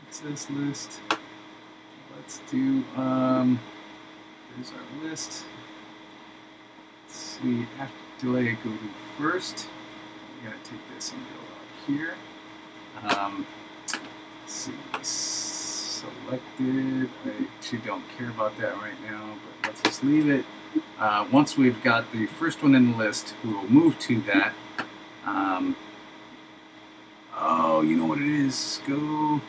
Access list. Let's do there's our list. Let's see, after delay go to first. We gotta take this and go up here. Let's see, selected. I actually don't care about that right now, but let's just leave it. Once we've got the first one in the list, we will move to that. Oh, you know what it is? Go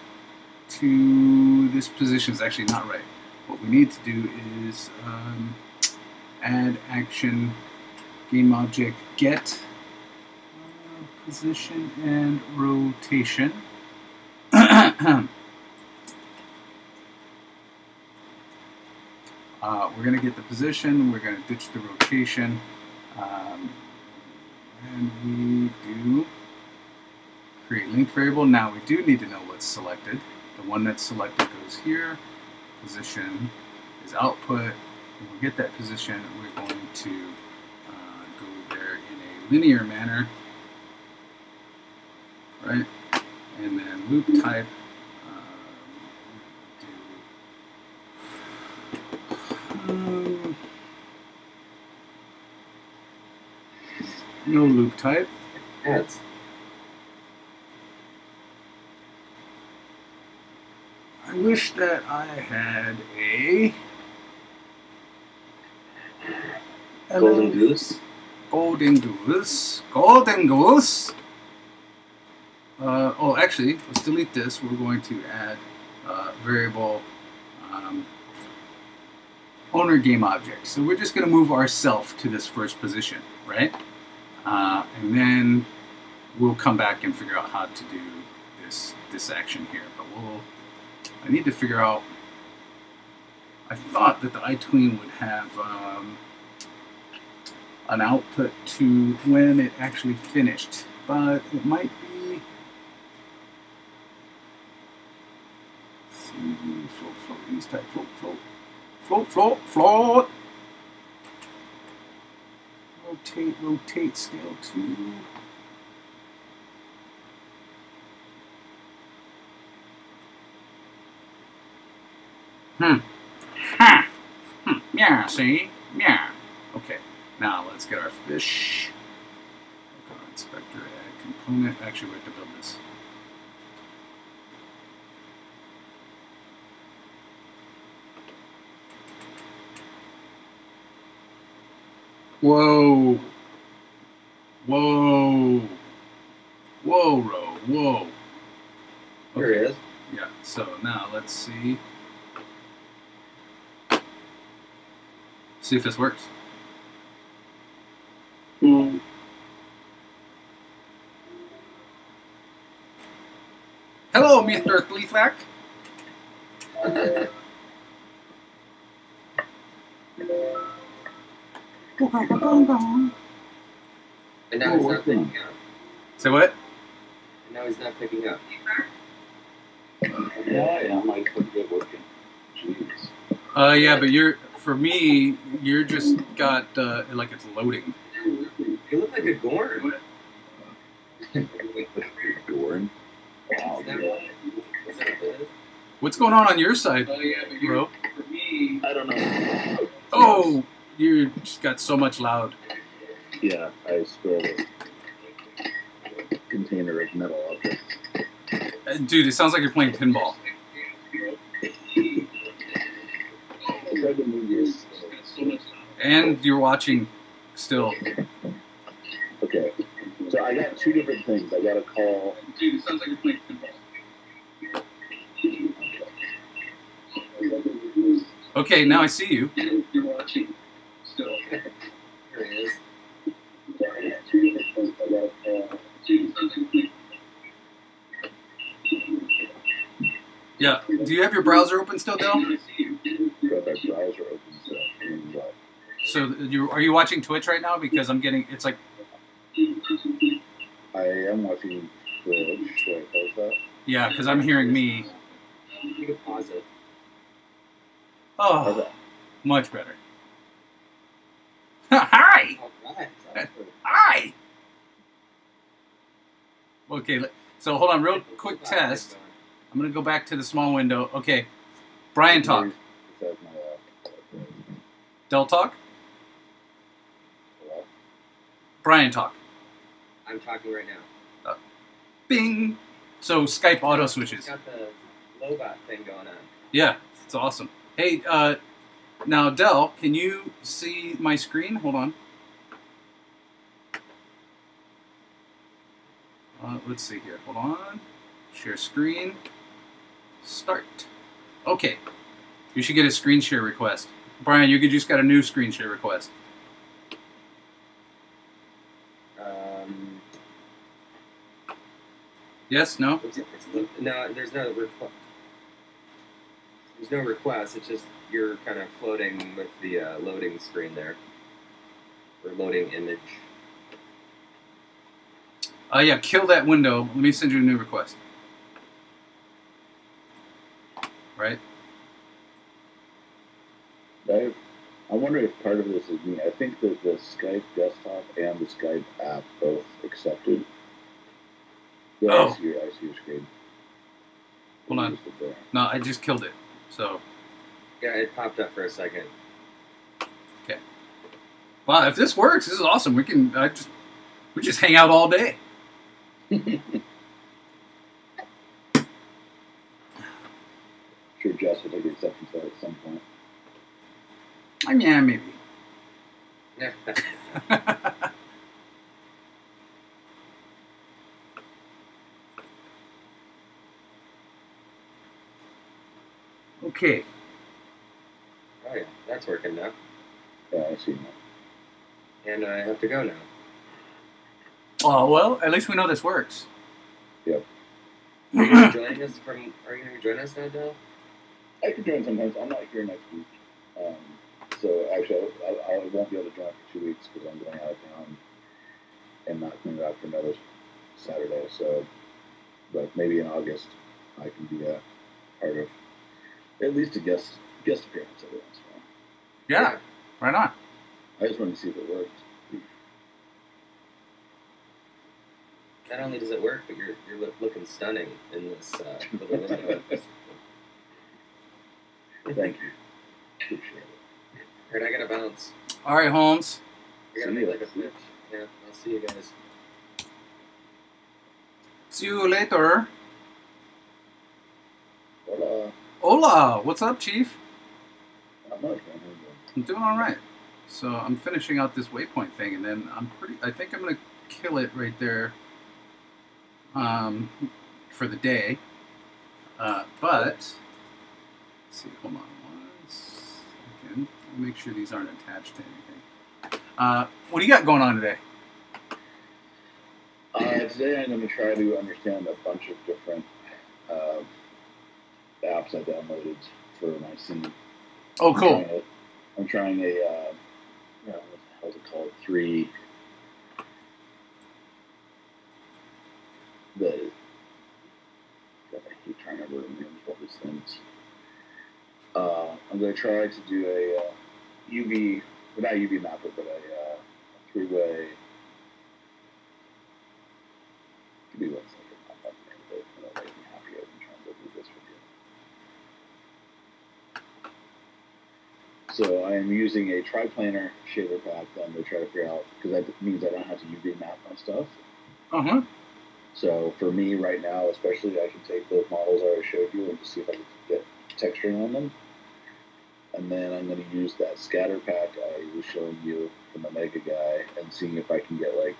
to this position. Is actually not right. What we need to do is add action game object get position and rotation. We're going to get the position, we're going to ditch the rotation, and we do Create linked variable. Now we do need to know what's selected. The one that's selected goes here. Position is output. When we get that position, we're going to go there in a linear manner, right? And then loop type. No loop type. Ads. I wish that I had a Golden goose. Golden goose. Golden goose. Oh, actually, let's delete this. We're going to add variable owner game object. So we're just going to move ourself to this first position, right? And then we'll come back and figure out how to do this action here. But I need to figure out. I thought that the iTween would have an output to when it actually finished, but it might be. Let's see, float, these type, float. Rotate, scale 2. Yeah, see? Yeah. Okay. Now let's get our fish. Go to inspector, add component. Actually, we have to build this. Whoa. Whoa. Whoa, Ro. Whoa. Okay. Here it is. Yeah, so now let's see. See if this works. Hello, Mr. Thleeflack. And now he's not picking up. Say what? And now he's not picking up. Yeah, I'm like, good working. Jeez. Yeah, but for me, you're just got, like it's loading. You look like a Gorn. Gorn? Wow. Is that what it is? What's going on your side, bro? For me, I don't know. Oh, you just got so much loud. Yeah, I spilled a container of metal objects. Dude, it sounds like you're playing pinball. And you're watching still. Okay. So I got two different things. I got a call. Dude, it sounds like you're playing pinball. Okay, now I see you. You're watching still. Here it is. Yeah. Do you have your browser open still, Del? Got that browser open still. So are you watching Twitch right now? Because I'm getting, it's like. I am watching Twitch. Should I close that? Yeah, because I'm hearing me. You can pause it. Oh, Okay. much better. Hi! All right. Hi! Okay, so hold on, real quick test. I'm going to go back to the small window. Okay, Brian talk. Del talk. Brian talk. I'm talking right now. Bing! So Skype auto switches. It's got the Lobot thing going on. Yeah, it's awesome. Hey, now Del, can you see my screen? Hold on. Let's see here. Hold on. Share screen. Start. Okay. You should get a screen share request. Brian, you just got a new screen share request. Yes? No? No, there's no request. There's no request. It's just you're kind of floating with the loading screen there, or loading image. Yeah, kill that window. Let me send you a new request. Right? I wonder if part of this is me. I think that the Skype desktop and the Skype app both accepted. Yeah, Oh. I see your screen. Hold on. No, I just killed it. So. Yeah, it popped up for a second. Okay. Wow, if this works, this is awesome. We just hang out all day. Sure, Jess will take acceptance at some point. Yeah, maybe. Yeah. Okay. Oh yeah, that's working now. Yeah, I see that. And I have to go now. Oh well, at least we know this works. Yep. Are you gonna join us now, Dale? I can join sometimes. I'm not here next week. So actually, I won't be able to join for 2 weeks because I'm going out of town and not coming back for another Saturday. So, but maybe in August I can be a part of at least a guest appearance every once in a while. Yeah, right on. I just wanted to see if it worked. Not only does it work, but you're looking stunning in this little window. Thank you. Appreciate it. Alright, I gotta bounce. All right, Holmes. I gotta make like a fish. Yeah, I'll see you guys. See you later. Well, Hola, what's up, Chief? not much, man. I'm doing all right. So I'm finishing out this waypoint thing, and then I think I'm gonna kill it right there. For the day. But let's see. Hold on one second. I'll make sure these aren't attached to anything. What do you got going on today? Today I'm going to try to understand a bunch of different apps I downloaded for my scene. Oh, cool. I'm trying a what the hell is it called? I keep trying to remember the names of all these things. I'm going to try to do a UV, well, not UV mapper, but a three-way. Give me 1 second. I'll have to it'll make me happier than trying to do this with you. So I am using a triplanar shader pack that I'm going to try to figure out, because that means I don't have to UV map my stuff. Uh-huh. So for me right now, especially, I can take those models I already showed you and just see if I can get texturing on them. And then I'm going to use that scatter pack I was showing you from the Mega guy and seeing if I can get like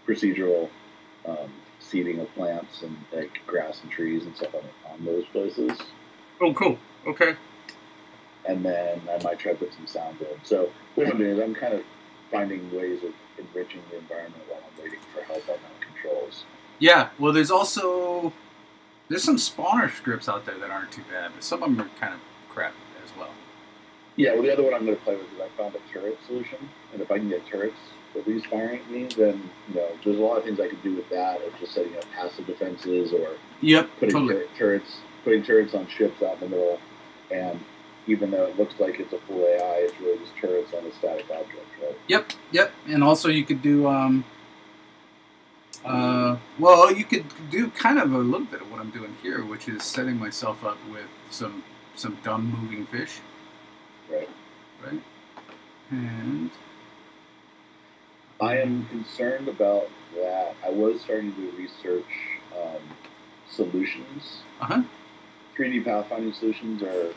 procedural seeding of plants and like grass and trees and stuff on those places. Oh, cool. Okay. And then I might try to put some sound in. So what I'm doing is I'm kind of finding ways of enriching the environment while I'm waiting for help on my controls. Yeah, well, there's some spawner scripts out there that aren't too bad, but some of them are kind of crap as well. Yeah, well, the other one I'm going to play with is I found a turret solution, and if I can get turrets at least firing at me, then, there's a lot of things I could do with that, of just setting up passive defenses or putting turrets on ships out in the middle, and even though it looks like it's a full AI, it's really just turrets on a static object, right? Yep, and also you could do, well, you could do kind of a little bit of what I'm doing here, which is setting myself up with some dumb moving fish. Right. And I am concerned about that. I was starting to research solutions. 3D pathfinding solutions are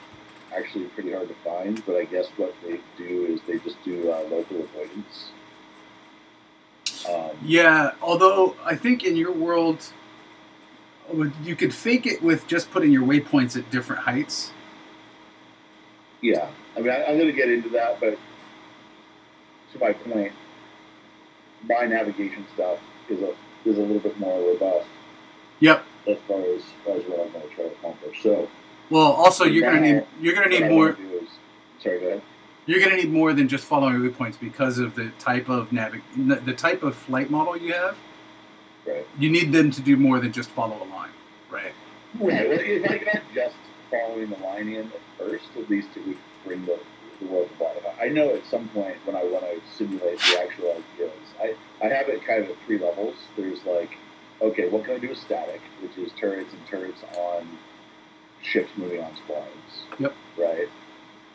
actually pretty hard to find, but I guess what they do is they just do local avoidance. Yeah, although I think in your world, you could fake it with just putting your waypoints at different heights. Yeah, I mean, I'm going to get into that, but to my point, my navigation stuff is a little bit more robust. Yep. As far as what I'm going to try to accomplish. So. Well, also you're going to need more. Sorry, go ahead. You're going to need more than just following waypoints because of the type of flight model you have. Right. You need them to do more than just follow a line, right? Right. Well, if I got just following the line in at first, at least it would bring the world to life. I know at some point when I want to simulate the actual ideas, I have it kind of at 3 levels. There's like, okay, what can I do with static, which is turrets and turrets on ships moving on splines. Yep. Right.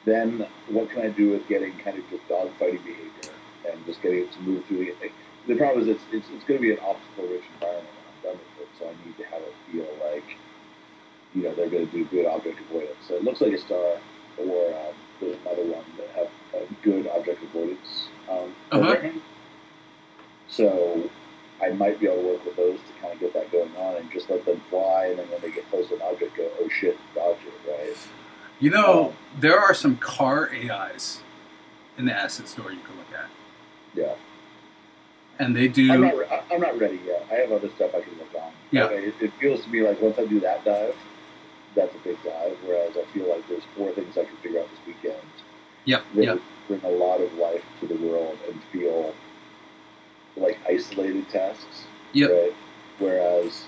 Then what can I do with getting kind of just dogfighting behavior and just getting it to move through the problem is it's going to be an obstacle-rich environment when I'm done with it, so I need to have it feel like, you know, they're going to do good object avoidance. So it looks like a star, or there's another one that have a good object avoidance programming. So I might be able to work with those to kind of get that going on and just let them fly, and then when they get close to an object, go, oh shit, dodge it, right? You know, there are some car AIs in the asset store you can look at. Yeah. And they do... I'm not ready yet. I have other stuff I can look on. Yeah. It feels to me like once I do that dive, that's a big dive, whereas I feel like there's 4 things I can figure out this weekend. Yep, Really bring a lot of life to the world and feel like isolated tasks. Yep. Right? Whereas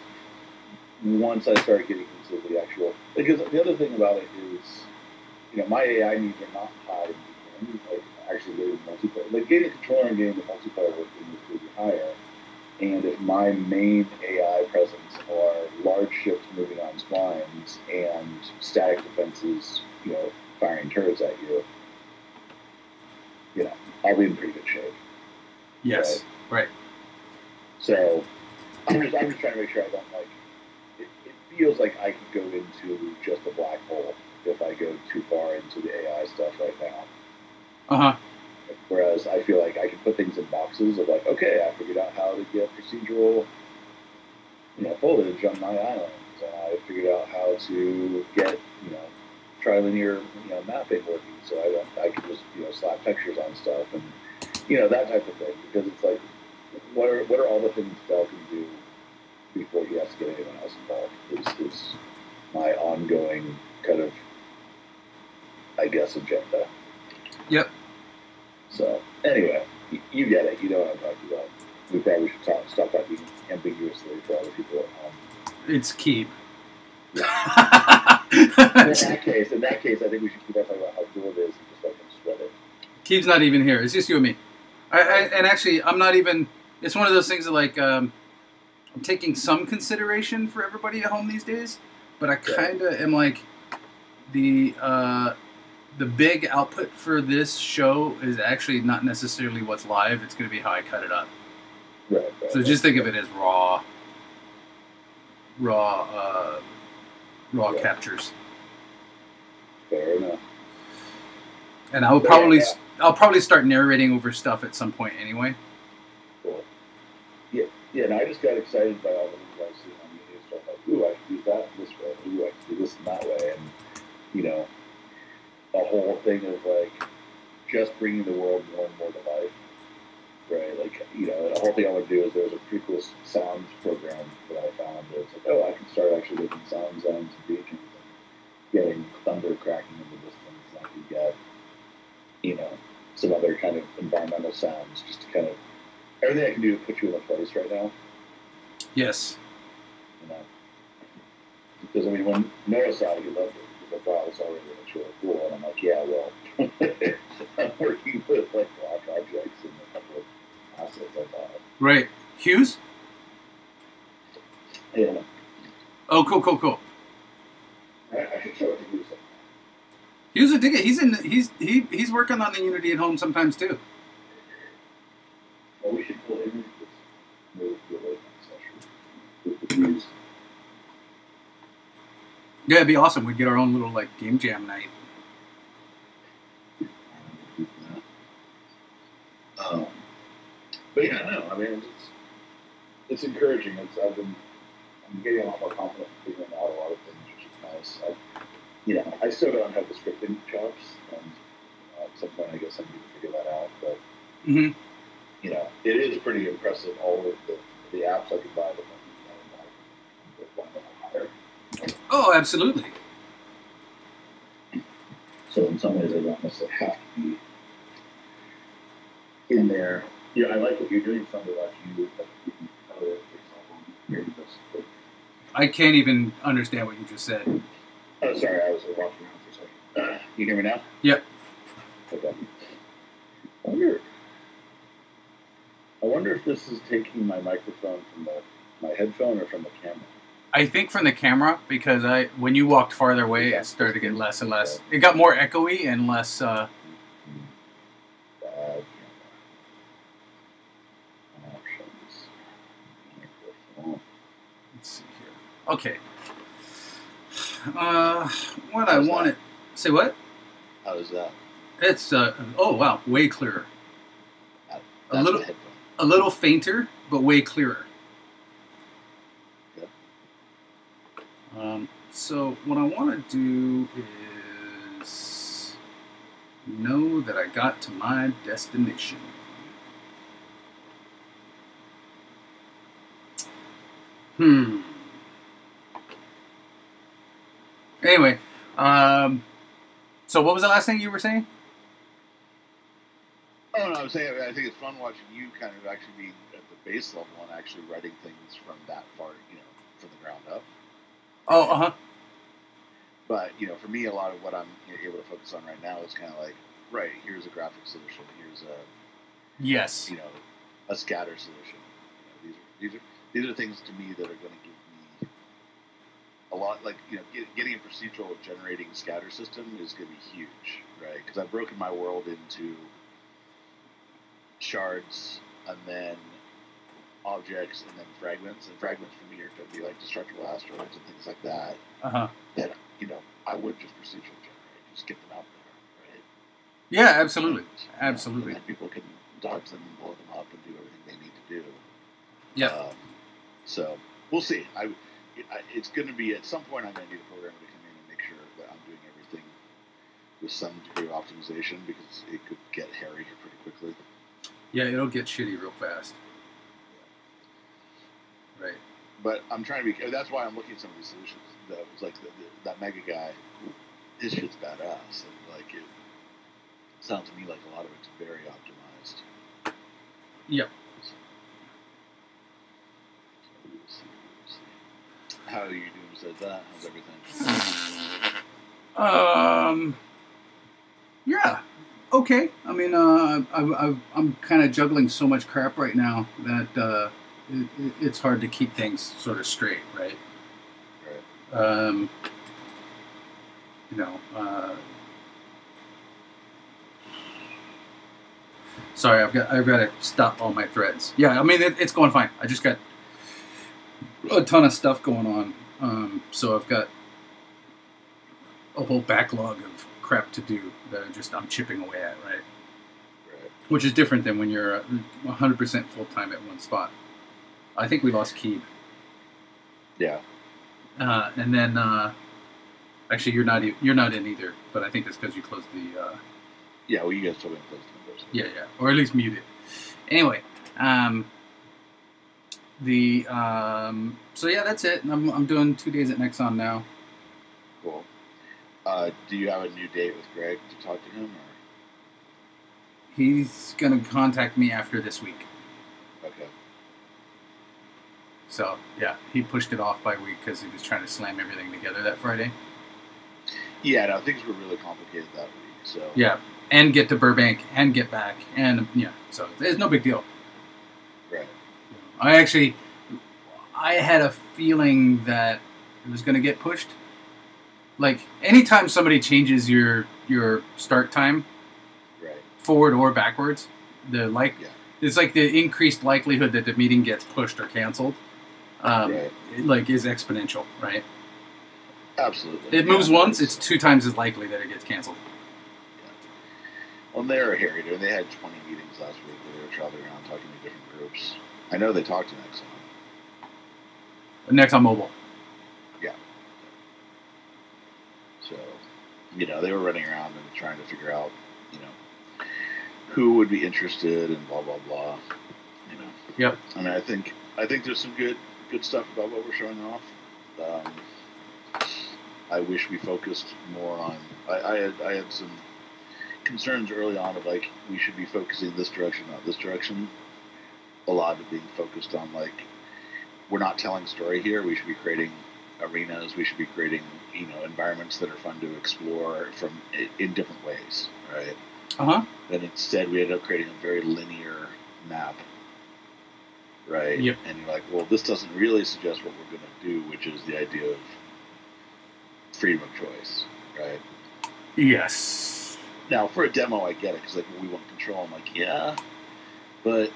once I start getting into the actual... Because the other thing about it is, you know, my AI needs are not high in the game, like actually getting multiplayer. Like getting a controller and getting the multiplayer working is really higher. And if my main AI presence are large ships moving on splines and static defenses, you know, firing turrets at you, you know, I'll be in pretty good shape. Yes, right. So I'm just trying to make sure I don't like. It feels like I could go into just a black hole if I go too far into the AI stuff right now. Whereas I feel like I can put things in boxes of like, okay, I figured out how to get procedural, you know, foliage on my islands. I figured out how to get, you know, trilinear, you know, mapping working, so I can just, you know, slap textures on stuff and, you know, that type of thing. Because it's like, what are all the things Dell can do before he has to get anyone else involved? Is my ongoing kind of, I guess, agenda. Yep. So, anyway, you get it. You know what I'm talking about. We probably should stop talking ambiguously for other people at home. It's Keeb. Yeah. in that case, I think we should keep on talking about how cool it is and just let them sweat it. Keeb's not even here. It's just you and me. And actually, I'm not even... It's one of those things that, like, I'm taking some consideration for everybody at home these days, but I kind of am like, the big output for this show is actually not necessarily what's live. It's going to be how I cut it up. Right. So just think of it as raw captures. Fair enough. And I'll probably start narrating over stuff at some point anyway. Cool. Yeah, and I just got excited by all the things I see on the news stuff. Like, ooh, I can do that this way. Ooh, I can do this and that way. And, you know, a whole thing of, like, just bringing the world more and more to life. Right? Like, you know, the whole thing I would do is there was a pretty cool sounds program that I found. Where it's like, oh, I can start actually making sound zones and regions and getting thunder cracking in the distance. And I could get, you know, some other kind of environmental sounds just to kind of... Everything I can do to put you in a place right now. Yes. You know? Because, I mean, when Noah saw it, he loved it. He was like, wow, this already looks really cool. And I'm like, yeah, well, I'm working with, like, rock objects and a couple of assets I bought. Right. Hughes? Yeah. Oh, cool. I should show it to you sometime. Hughes would dig it. He's working on the Unity at home sometimes, too. Well, we should pull in this move to the session with the views. Yeah, it'd be awesome. We'd get our own little, like, game jam night. But yeah, no, I mean, it's encouraging. I'm getting a lot more confident in figuring out a lot of things, which is nice. I still don't have the scripting chops, and at some point I guess I need to figure that out. But you know, it is pretty impressive. All of the apps I can buy with one level higher. Oh, absolutely. So in some ways, I don't necessarily have to be in there. Yeah, I like what you're doing. Something like you, like, other examples Here he goes. I can't even understand what you just said. Oh, sorry, I was walking around for a second. You hear me now? Yep. Okay. I wonder if this is taking my microphone from my headphone or from the camera. I think from the camera, because when you walked farther away, it started to get less and less. It got more echoey and less. Bad camera. Options. Microphone. Let's see here. Okay. What I wanted. Say what? How is that? It's oh wow, way clearer. That's A little- the headphone. A little fainter, but way clearer. Yep. So what I want to do is know that I got to my destination. Anyway, so what was the last thing you were saying? Oh, no, I was saying I think it's fun watching you kind of actually be at the base level and actually writing things from that far, from the ground up. Oh, uh-huh. But, for me, a lot of what I'm able to focus on right now is kind of like, right, here's a graphic solution, here's a, Yes. a scatter solution. These are things to me that are going to give me a lot, like, getting a procedural generating scatter system is going to be huge, right? Because I've broken my world into shards and then objects and then fragments. And fragments for me are going to be like destructible asteroids and things like that. Uh-huh. That, I would just procedural generate, just get them out there, right? Yeah, absolutely. And, Absolutely. and then people can dodge them and blow them up and do everything they need to do. Yeah. So we'll see. It's going to be at some point I'm going to need a programmer to come in and make sure that I'm doing everything with some degree of optimization because it could get hairy here pretty quickly. Yeah, it'll get shitty real fast. Right. But I'm trying to be. That's why I'm looking at some of these solutions. That was like that mega guy. His shit's badass, and like it sounds to me like a lot of it's very optimized. Yep. So we'll see. How are you doing besides that? How's everything? Yeah. Okay. I mean, I'm kind of juggling so much crap right now that it's hard to keep things sort of straight, right? Right. Sorry, I've got to stop all my threads. Yeah, I mean it's going fine. I just got a ton of stuff going on, so I've got a whole backlog of crap to do that I'm chipping away at, right? Right. Which is different than when you're 100% full time at one spot. I think we lost Keeb. Yeah. And then actually you're not in either, but I think that's because you closed the. Yeah, well, you guys told me to close the windows. Yeah, or at least mute it. Anyway, so yeah, that's it. I'm doing 2 days at Nexon now. Cool. Do you have a new date with Greg to talk to him, or? He's gonna contact me after this week. Okay. So yeah, he pushed it off by a week because he was trying to slam everything together that Friday. Yeah, no, things were really complicated that week. So yeah, and get to Burbank and get back, and yeah, so it's no big deal. Right. I had a feeling that it was gonna get pushed. Like anytime somebody changes your start time, right, forward or backwards, it's like the increased likelihood that the meeting gets pushed or canceled. Right. Is exponential, right? Absolutely. It moves once, it's 2 times as likely that it gets canceled. Yeah. Well, they were harried. They had 20 meetings last week where they were traveling around talking to different groups. I know they talked to Nexon. Nexon Mobile. Yeah. So, they were running around and trying to figure out, who would be interested and blah, blah, blah. Yep. I mean, I think there's some good stuff about what we're showing off. I wish we focused more on. I had some concerns early on of like we should be focusing this direction, not this direction. A lot of it being focused on like we're not telling story here. We should be creating arenas. We should be creating, environments that are fun to explore in different ways, right? Then instead, we ended up creating a very linear map, right? Yep. And you're like, well, this doesn't really suggest what we're going to do, which is the idea of freedom of choice, right? Yes. Now, for a demo, I get it, because like, we want control. I'm like, yeah, but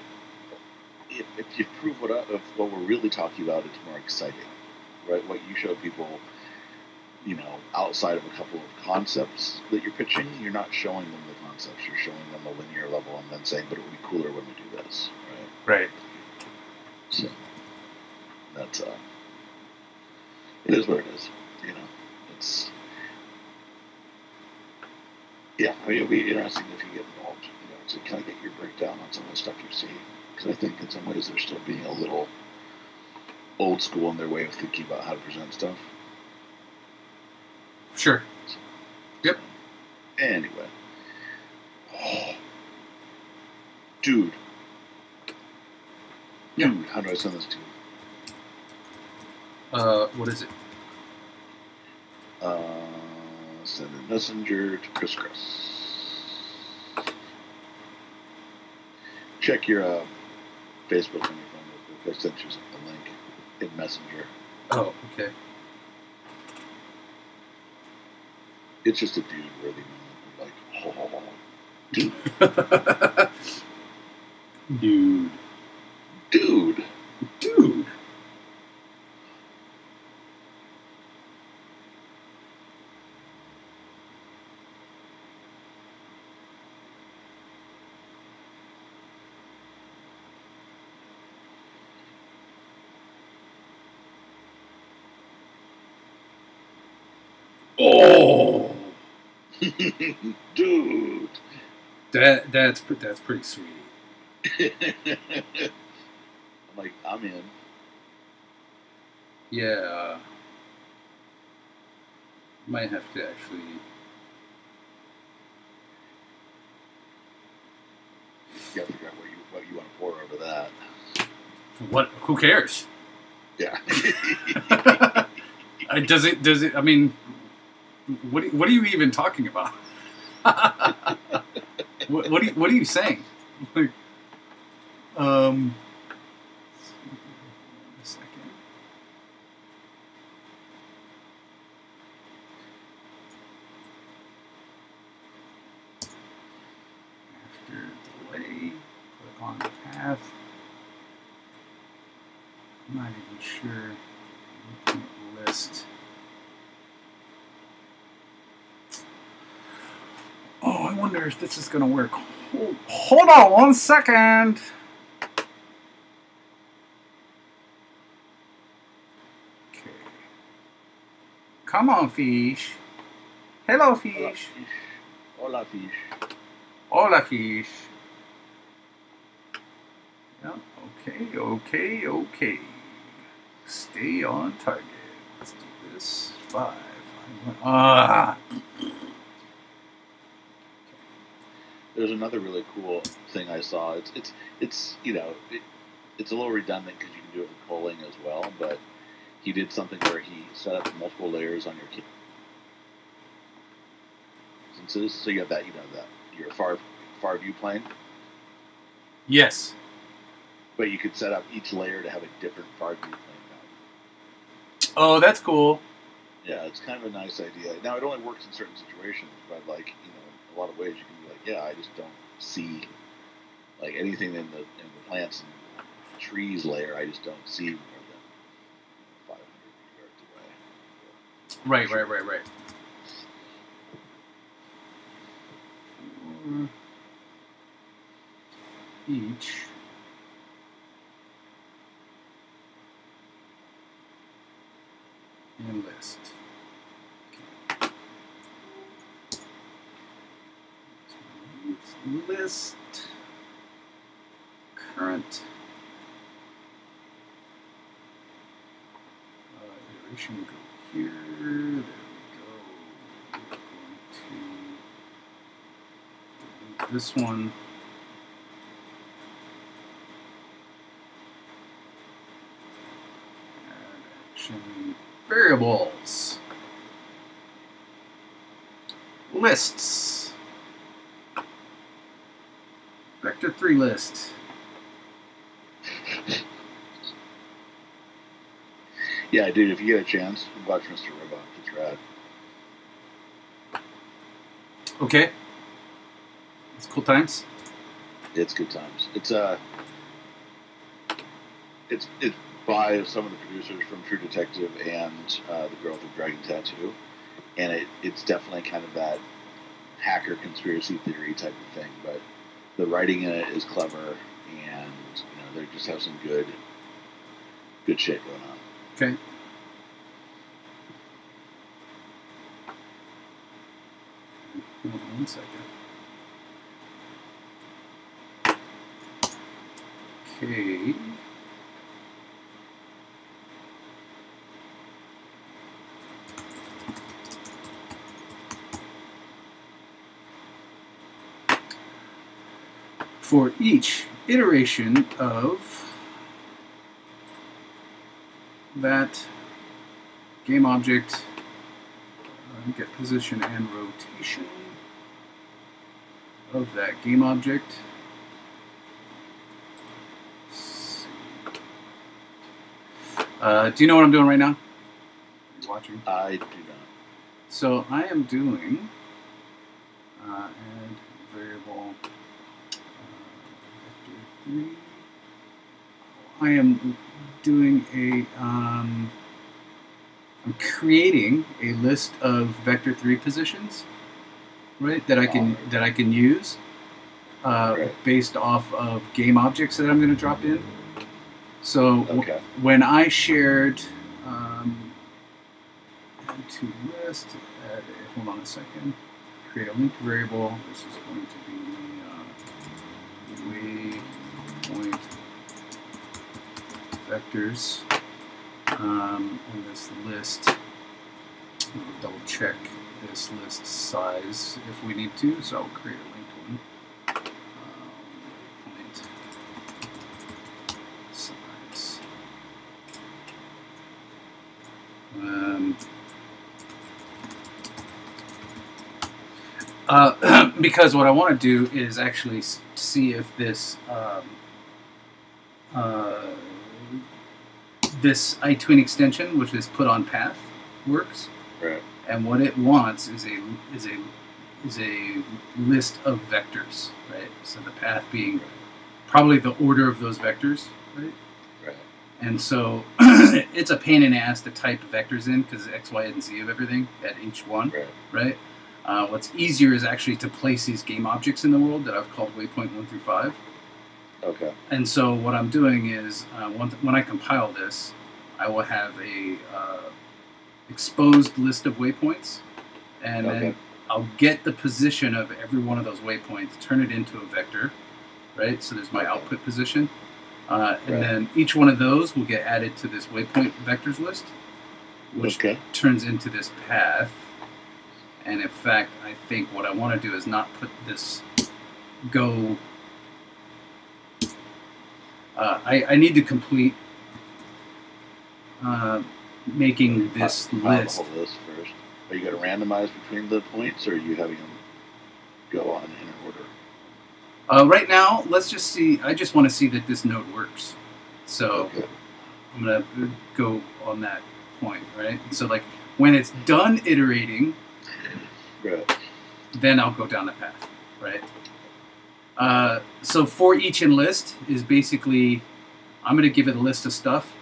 if you prove what we're really talking about, it's more exciting, right? What you show people, outside of a couple of concepts that you're pitching, you're not showing them the concepts. You're showing them a linear level, and then saying, but it would be cooler when we do this, right? Right. So that's it is what it is. It's I mean, it'll be interesting if you get involved, to kind of get your breakdown on some of the stuff you see. Because I think in some ways they're still being a little old school in their way of thinking about how to present stuff. Sure. Yep. Anyway. Oh. Dude. Yeah. Dude, how do I send this to you? What is it? Send a messenger to Chris. Check your Facebook on your phone real quick. I sent you the link in Messenger. Oh, okay. It's just a dude-worthy moment. Like, dude. Dude. Dude. Oh, dude, that's pretty sweet. I'm like, I'm in. Yeah, might have to actually. You gotta figure out what you want to pour over that. What? Who cares? Yeah. Does it? I mean. What are you even talking about? what are you saying? Like, a second. After delay, put on path. I'm not even sure. List. Oh, I wonder if this is going to work. Hold on 1 second. Okay. Come on, fish. Hello, fish. Hola, fish. Hola, fish. Yeah, okay. Stay on target. Let's do this. 5. There's another really cool thing I saw. It's it's a little redundant because you can do it with polling as well, but he did something where he set up multiple layers on your instances. So you have that your far view plane. Yes. But you could set up each layer to have a different far view plane value. Oh, that's cool. Yeah, it's kind of a nice idea. Now it only works in certain situations, but like in a lot of ways you can be like, yeah, I just don't see like anything in the plants and trees layer. I just don't see more than 500 yards away. Right. Each. And list. Okay. List. Current. Iteration go here. There we go. We're going to delete this one. variables. Lists. Vector 3 list. Yeah, dude, if you get a chance, watch Mr. Robot. It's rad. Okay. It's cool times. It's good times. It's by some of the producers from True Detective and The Girl with the Dragon Tattoo, and it's definitely kind of that hacker conspiracy theory type of thing. But the writing in it is clever, and they just have some good shit going on. Okay. Hold on 1 second. Okay. For each iteration of that game object, get position and rotation of that game object. Do you know what I'm doing right now? Are you watching? I do not. So I am doing add variable vector 3. I am doing I'm creating a list of vector 3 positions, right? That I can use Right. based off of game objects that I'm going to drop in. So Okay. when I shared add to list, hold on a second, create a linked variable. This is going to be waypoint vectors in this list. We'll double check this list size if we need to, so I'll create a linked one. Waypoint size. Because what I want to do is actually see if this this iTween extension, which is put on path, works. Right. And what it wants is a list of vectors, right? So the path being probably the order of those vectors, right? Right. And so it's a pain in the ass to type vectors in because X, Y, and Z of everything at each one, right? What's easier is actually to place these game objects in the world that I've called waypoint 1 through 5. Okay. And so what I'm doing is when I compile this, I will have a exposed list of waypoints, and then I'll get the position of every one of those waypoints, turn it into a vector, right? So there's my output position. And then each one of those will get added to this waypoint vectors list, which turns into this path. And in fact, I think what I want to do is not put this I need to complete making this list. The whole list first. Are you going to randomize between the points, or are you having them go on in order? Right now, let's just see. I just want to see that this node works. So I'm going to go on that point, right? So like when it's done iterating, then I'll go down the path, right? So for each enlist is basically, I'm going to give it a list of stuff,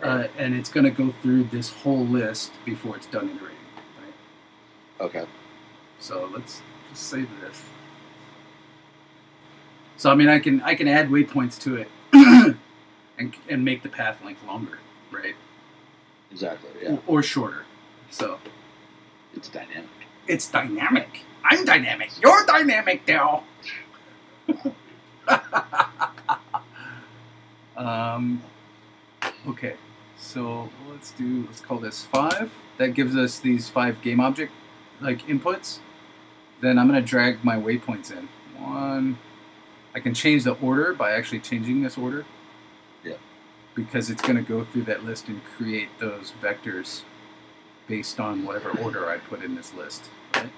and it's going to go through this whole list before it's done iterating, right? Okay. So let's just save this. So I mean, I can add waypoints to it, and make the path length longer, right? Exactly. Yeah. Or shorter. So it's dynamic. It's dynamic. I'm dynamic. You're dynamic, Dale. Okay, so let's call this 5. That gives us these 5 game object inputs. Then I'm gonna drag my waypoints in. 1. I can change the order by actually changing this order. Yeah. because it's going to go through that list and create those vectors based on whatever order I put in this list. Right?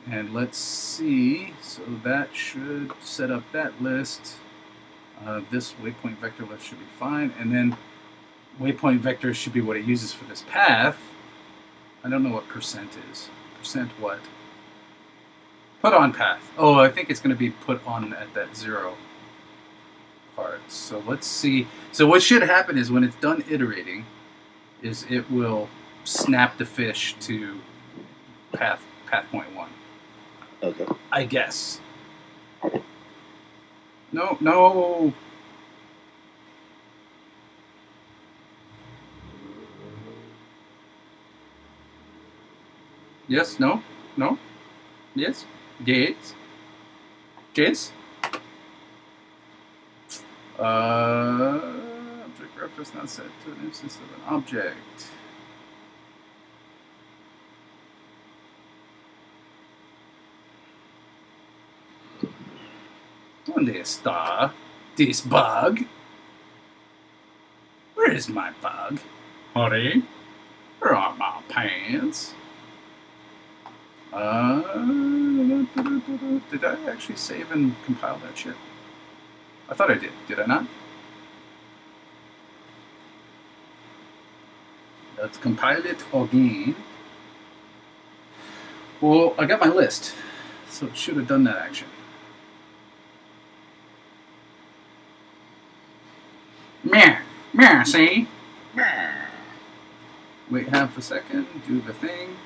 And let's see, so that should set up that list. This waypoint vector list should be fine, and then waypoint vector should be what it uses for this path. I don't know what percent is. Percent what? Put on path. Oh, I think it's going to be put on at that 0 part. So let's see. So what should happen is when it's done iterating, is it will snap the fish to path point 1. Okay. I guess. No. Yes, no, yes, yes. Object reference not set to an instance of an object. ¿Dónde está this bug? Where is my bug? Honey, where are my pants? Did I actually save and compile that shit? I thought I did. Did I not? Let's compile it again. Well, I got my list, so it should have done that action. See? Wait half a second, do the thing.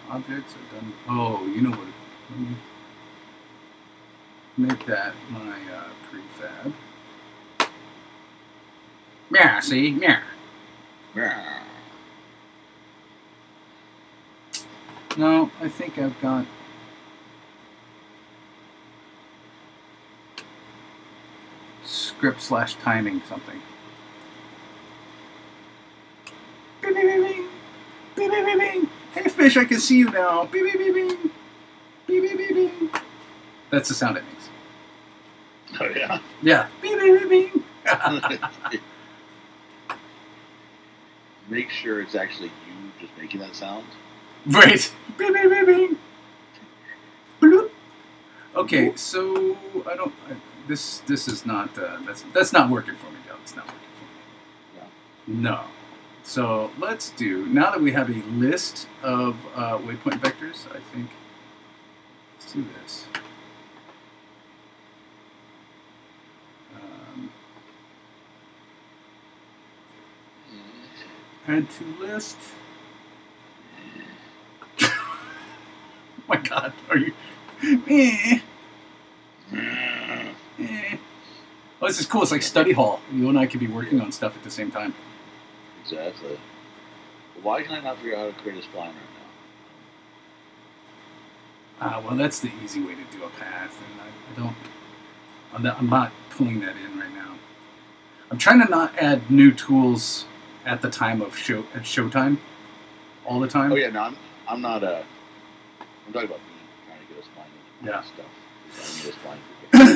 Objects are done. Oh, you know what? Let me make that my prefab. See? No, I think I've got. Script/timing something. Bing, bing, bing, bing. Bing, bing, bing, bing. Hey fish, I can see you now. Bing, bing, bing, bing. Bing, bing, bing, bing. That's the sound it makes. Oh yeah. Yeah. Bing, bing, bing, bing. Make sure it's actually you just making that sound. Right. Bing, bing, bing, bing. Bloop. Okay, so I don't. This is not. That's not working for me, Joe. It's not working for me. No. So let's do. Now that we have a list of waypoint vectors, I think let's do this. Add to list. Oh my God, are you? Oh, this is cool. It's like study hall. You and I could be working on stuff at the same time. Exactly. Why can I not figure out how to create a spline right now? Well, that's the easy way to do a path, and I'm not pulling that in right now. I'm trying to not add new tools at the time of showtime, all the time. Oh yeah, no, I'm not. I'm talking about me trying to get a spline and stuff. I need a spline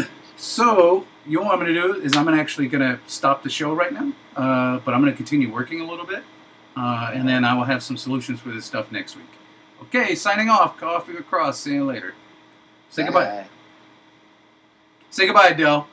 for So, you know what I'm going to do is I'm actually going to stop the show right now, but I'm going to continue working a little bit, and then I will have some solutions for this stuff next week. Okay, signing off. Coffee across. See you later. Say goodbye. Say goodbye, Del.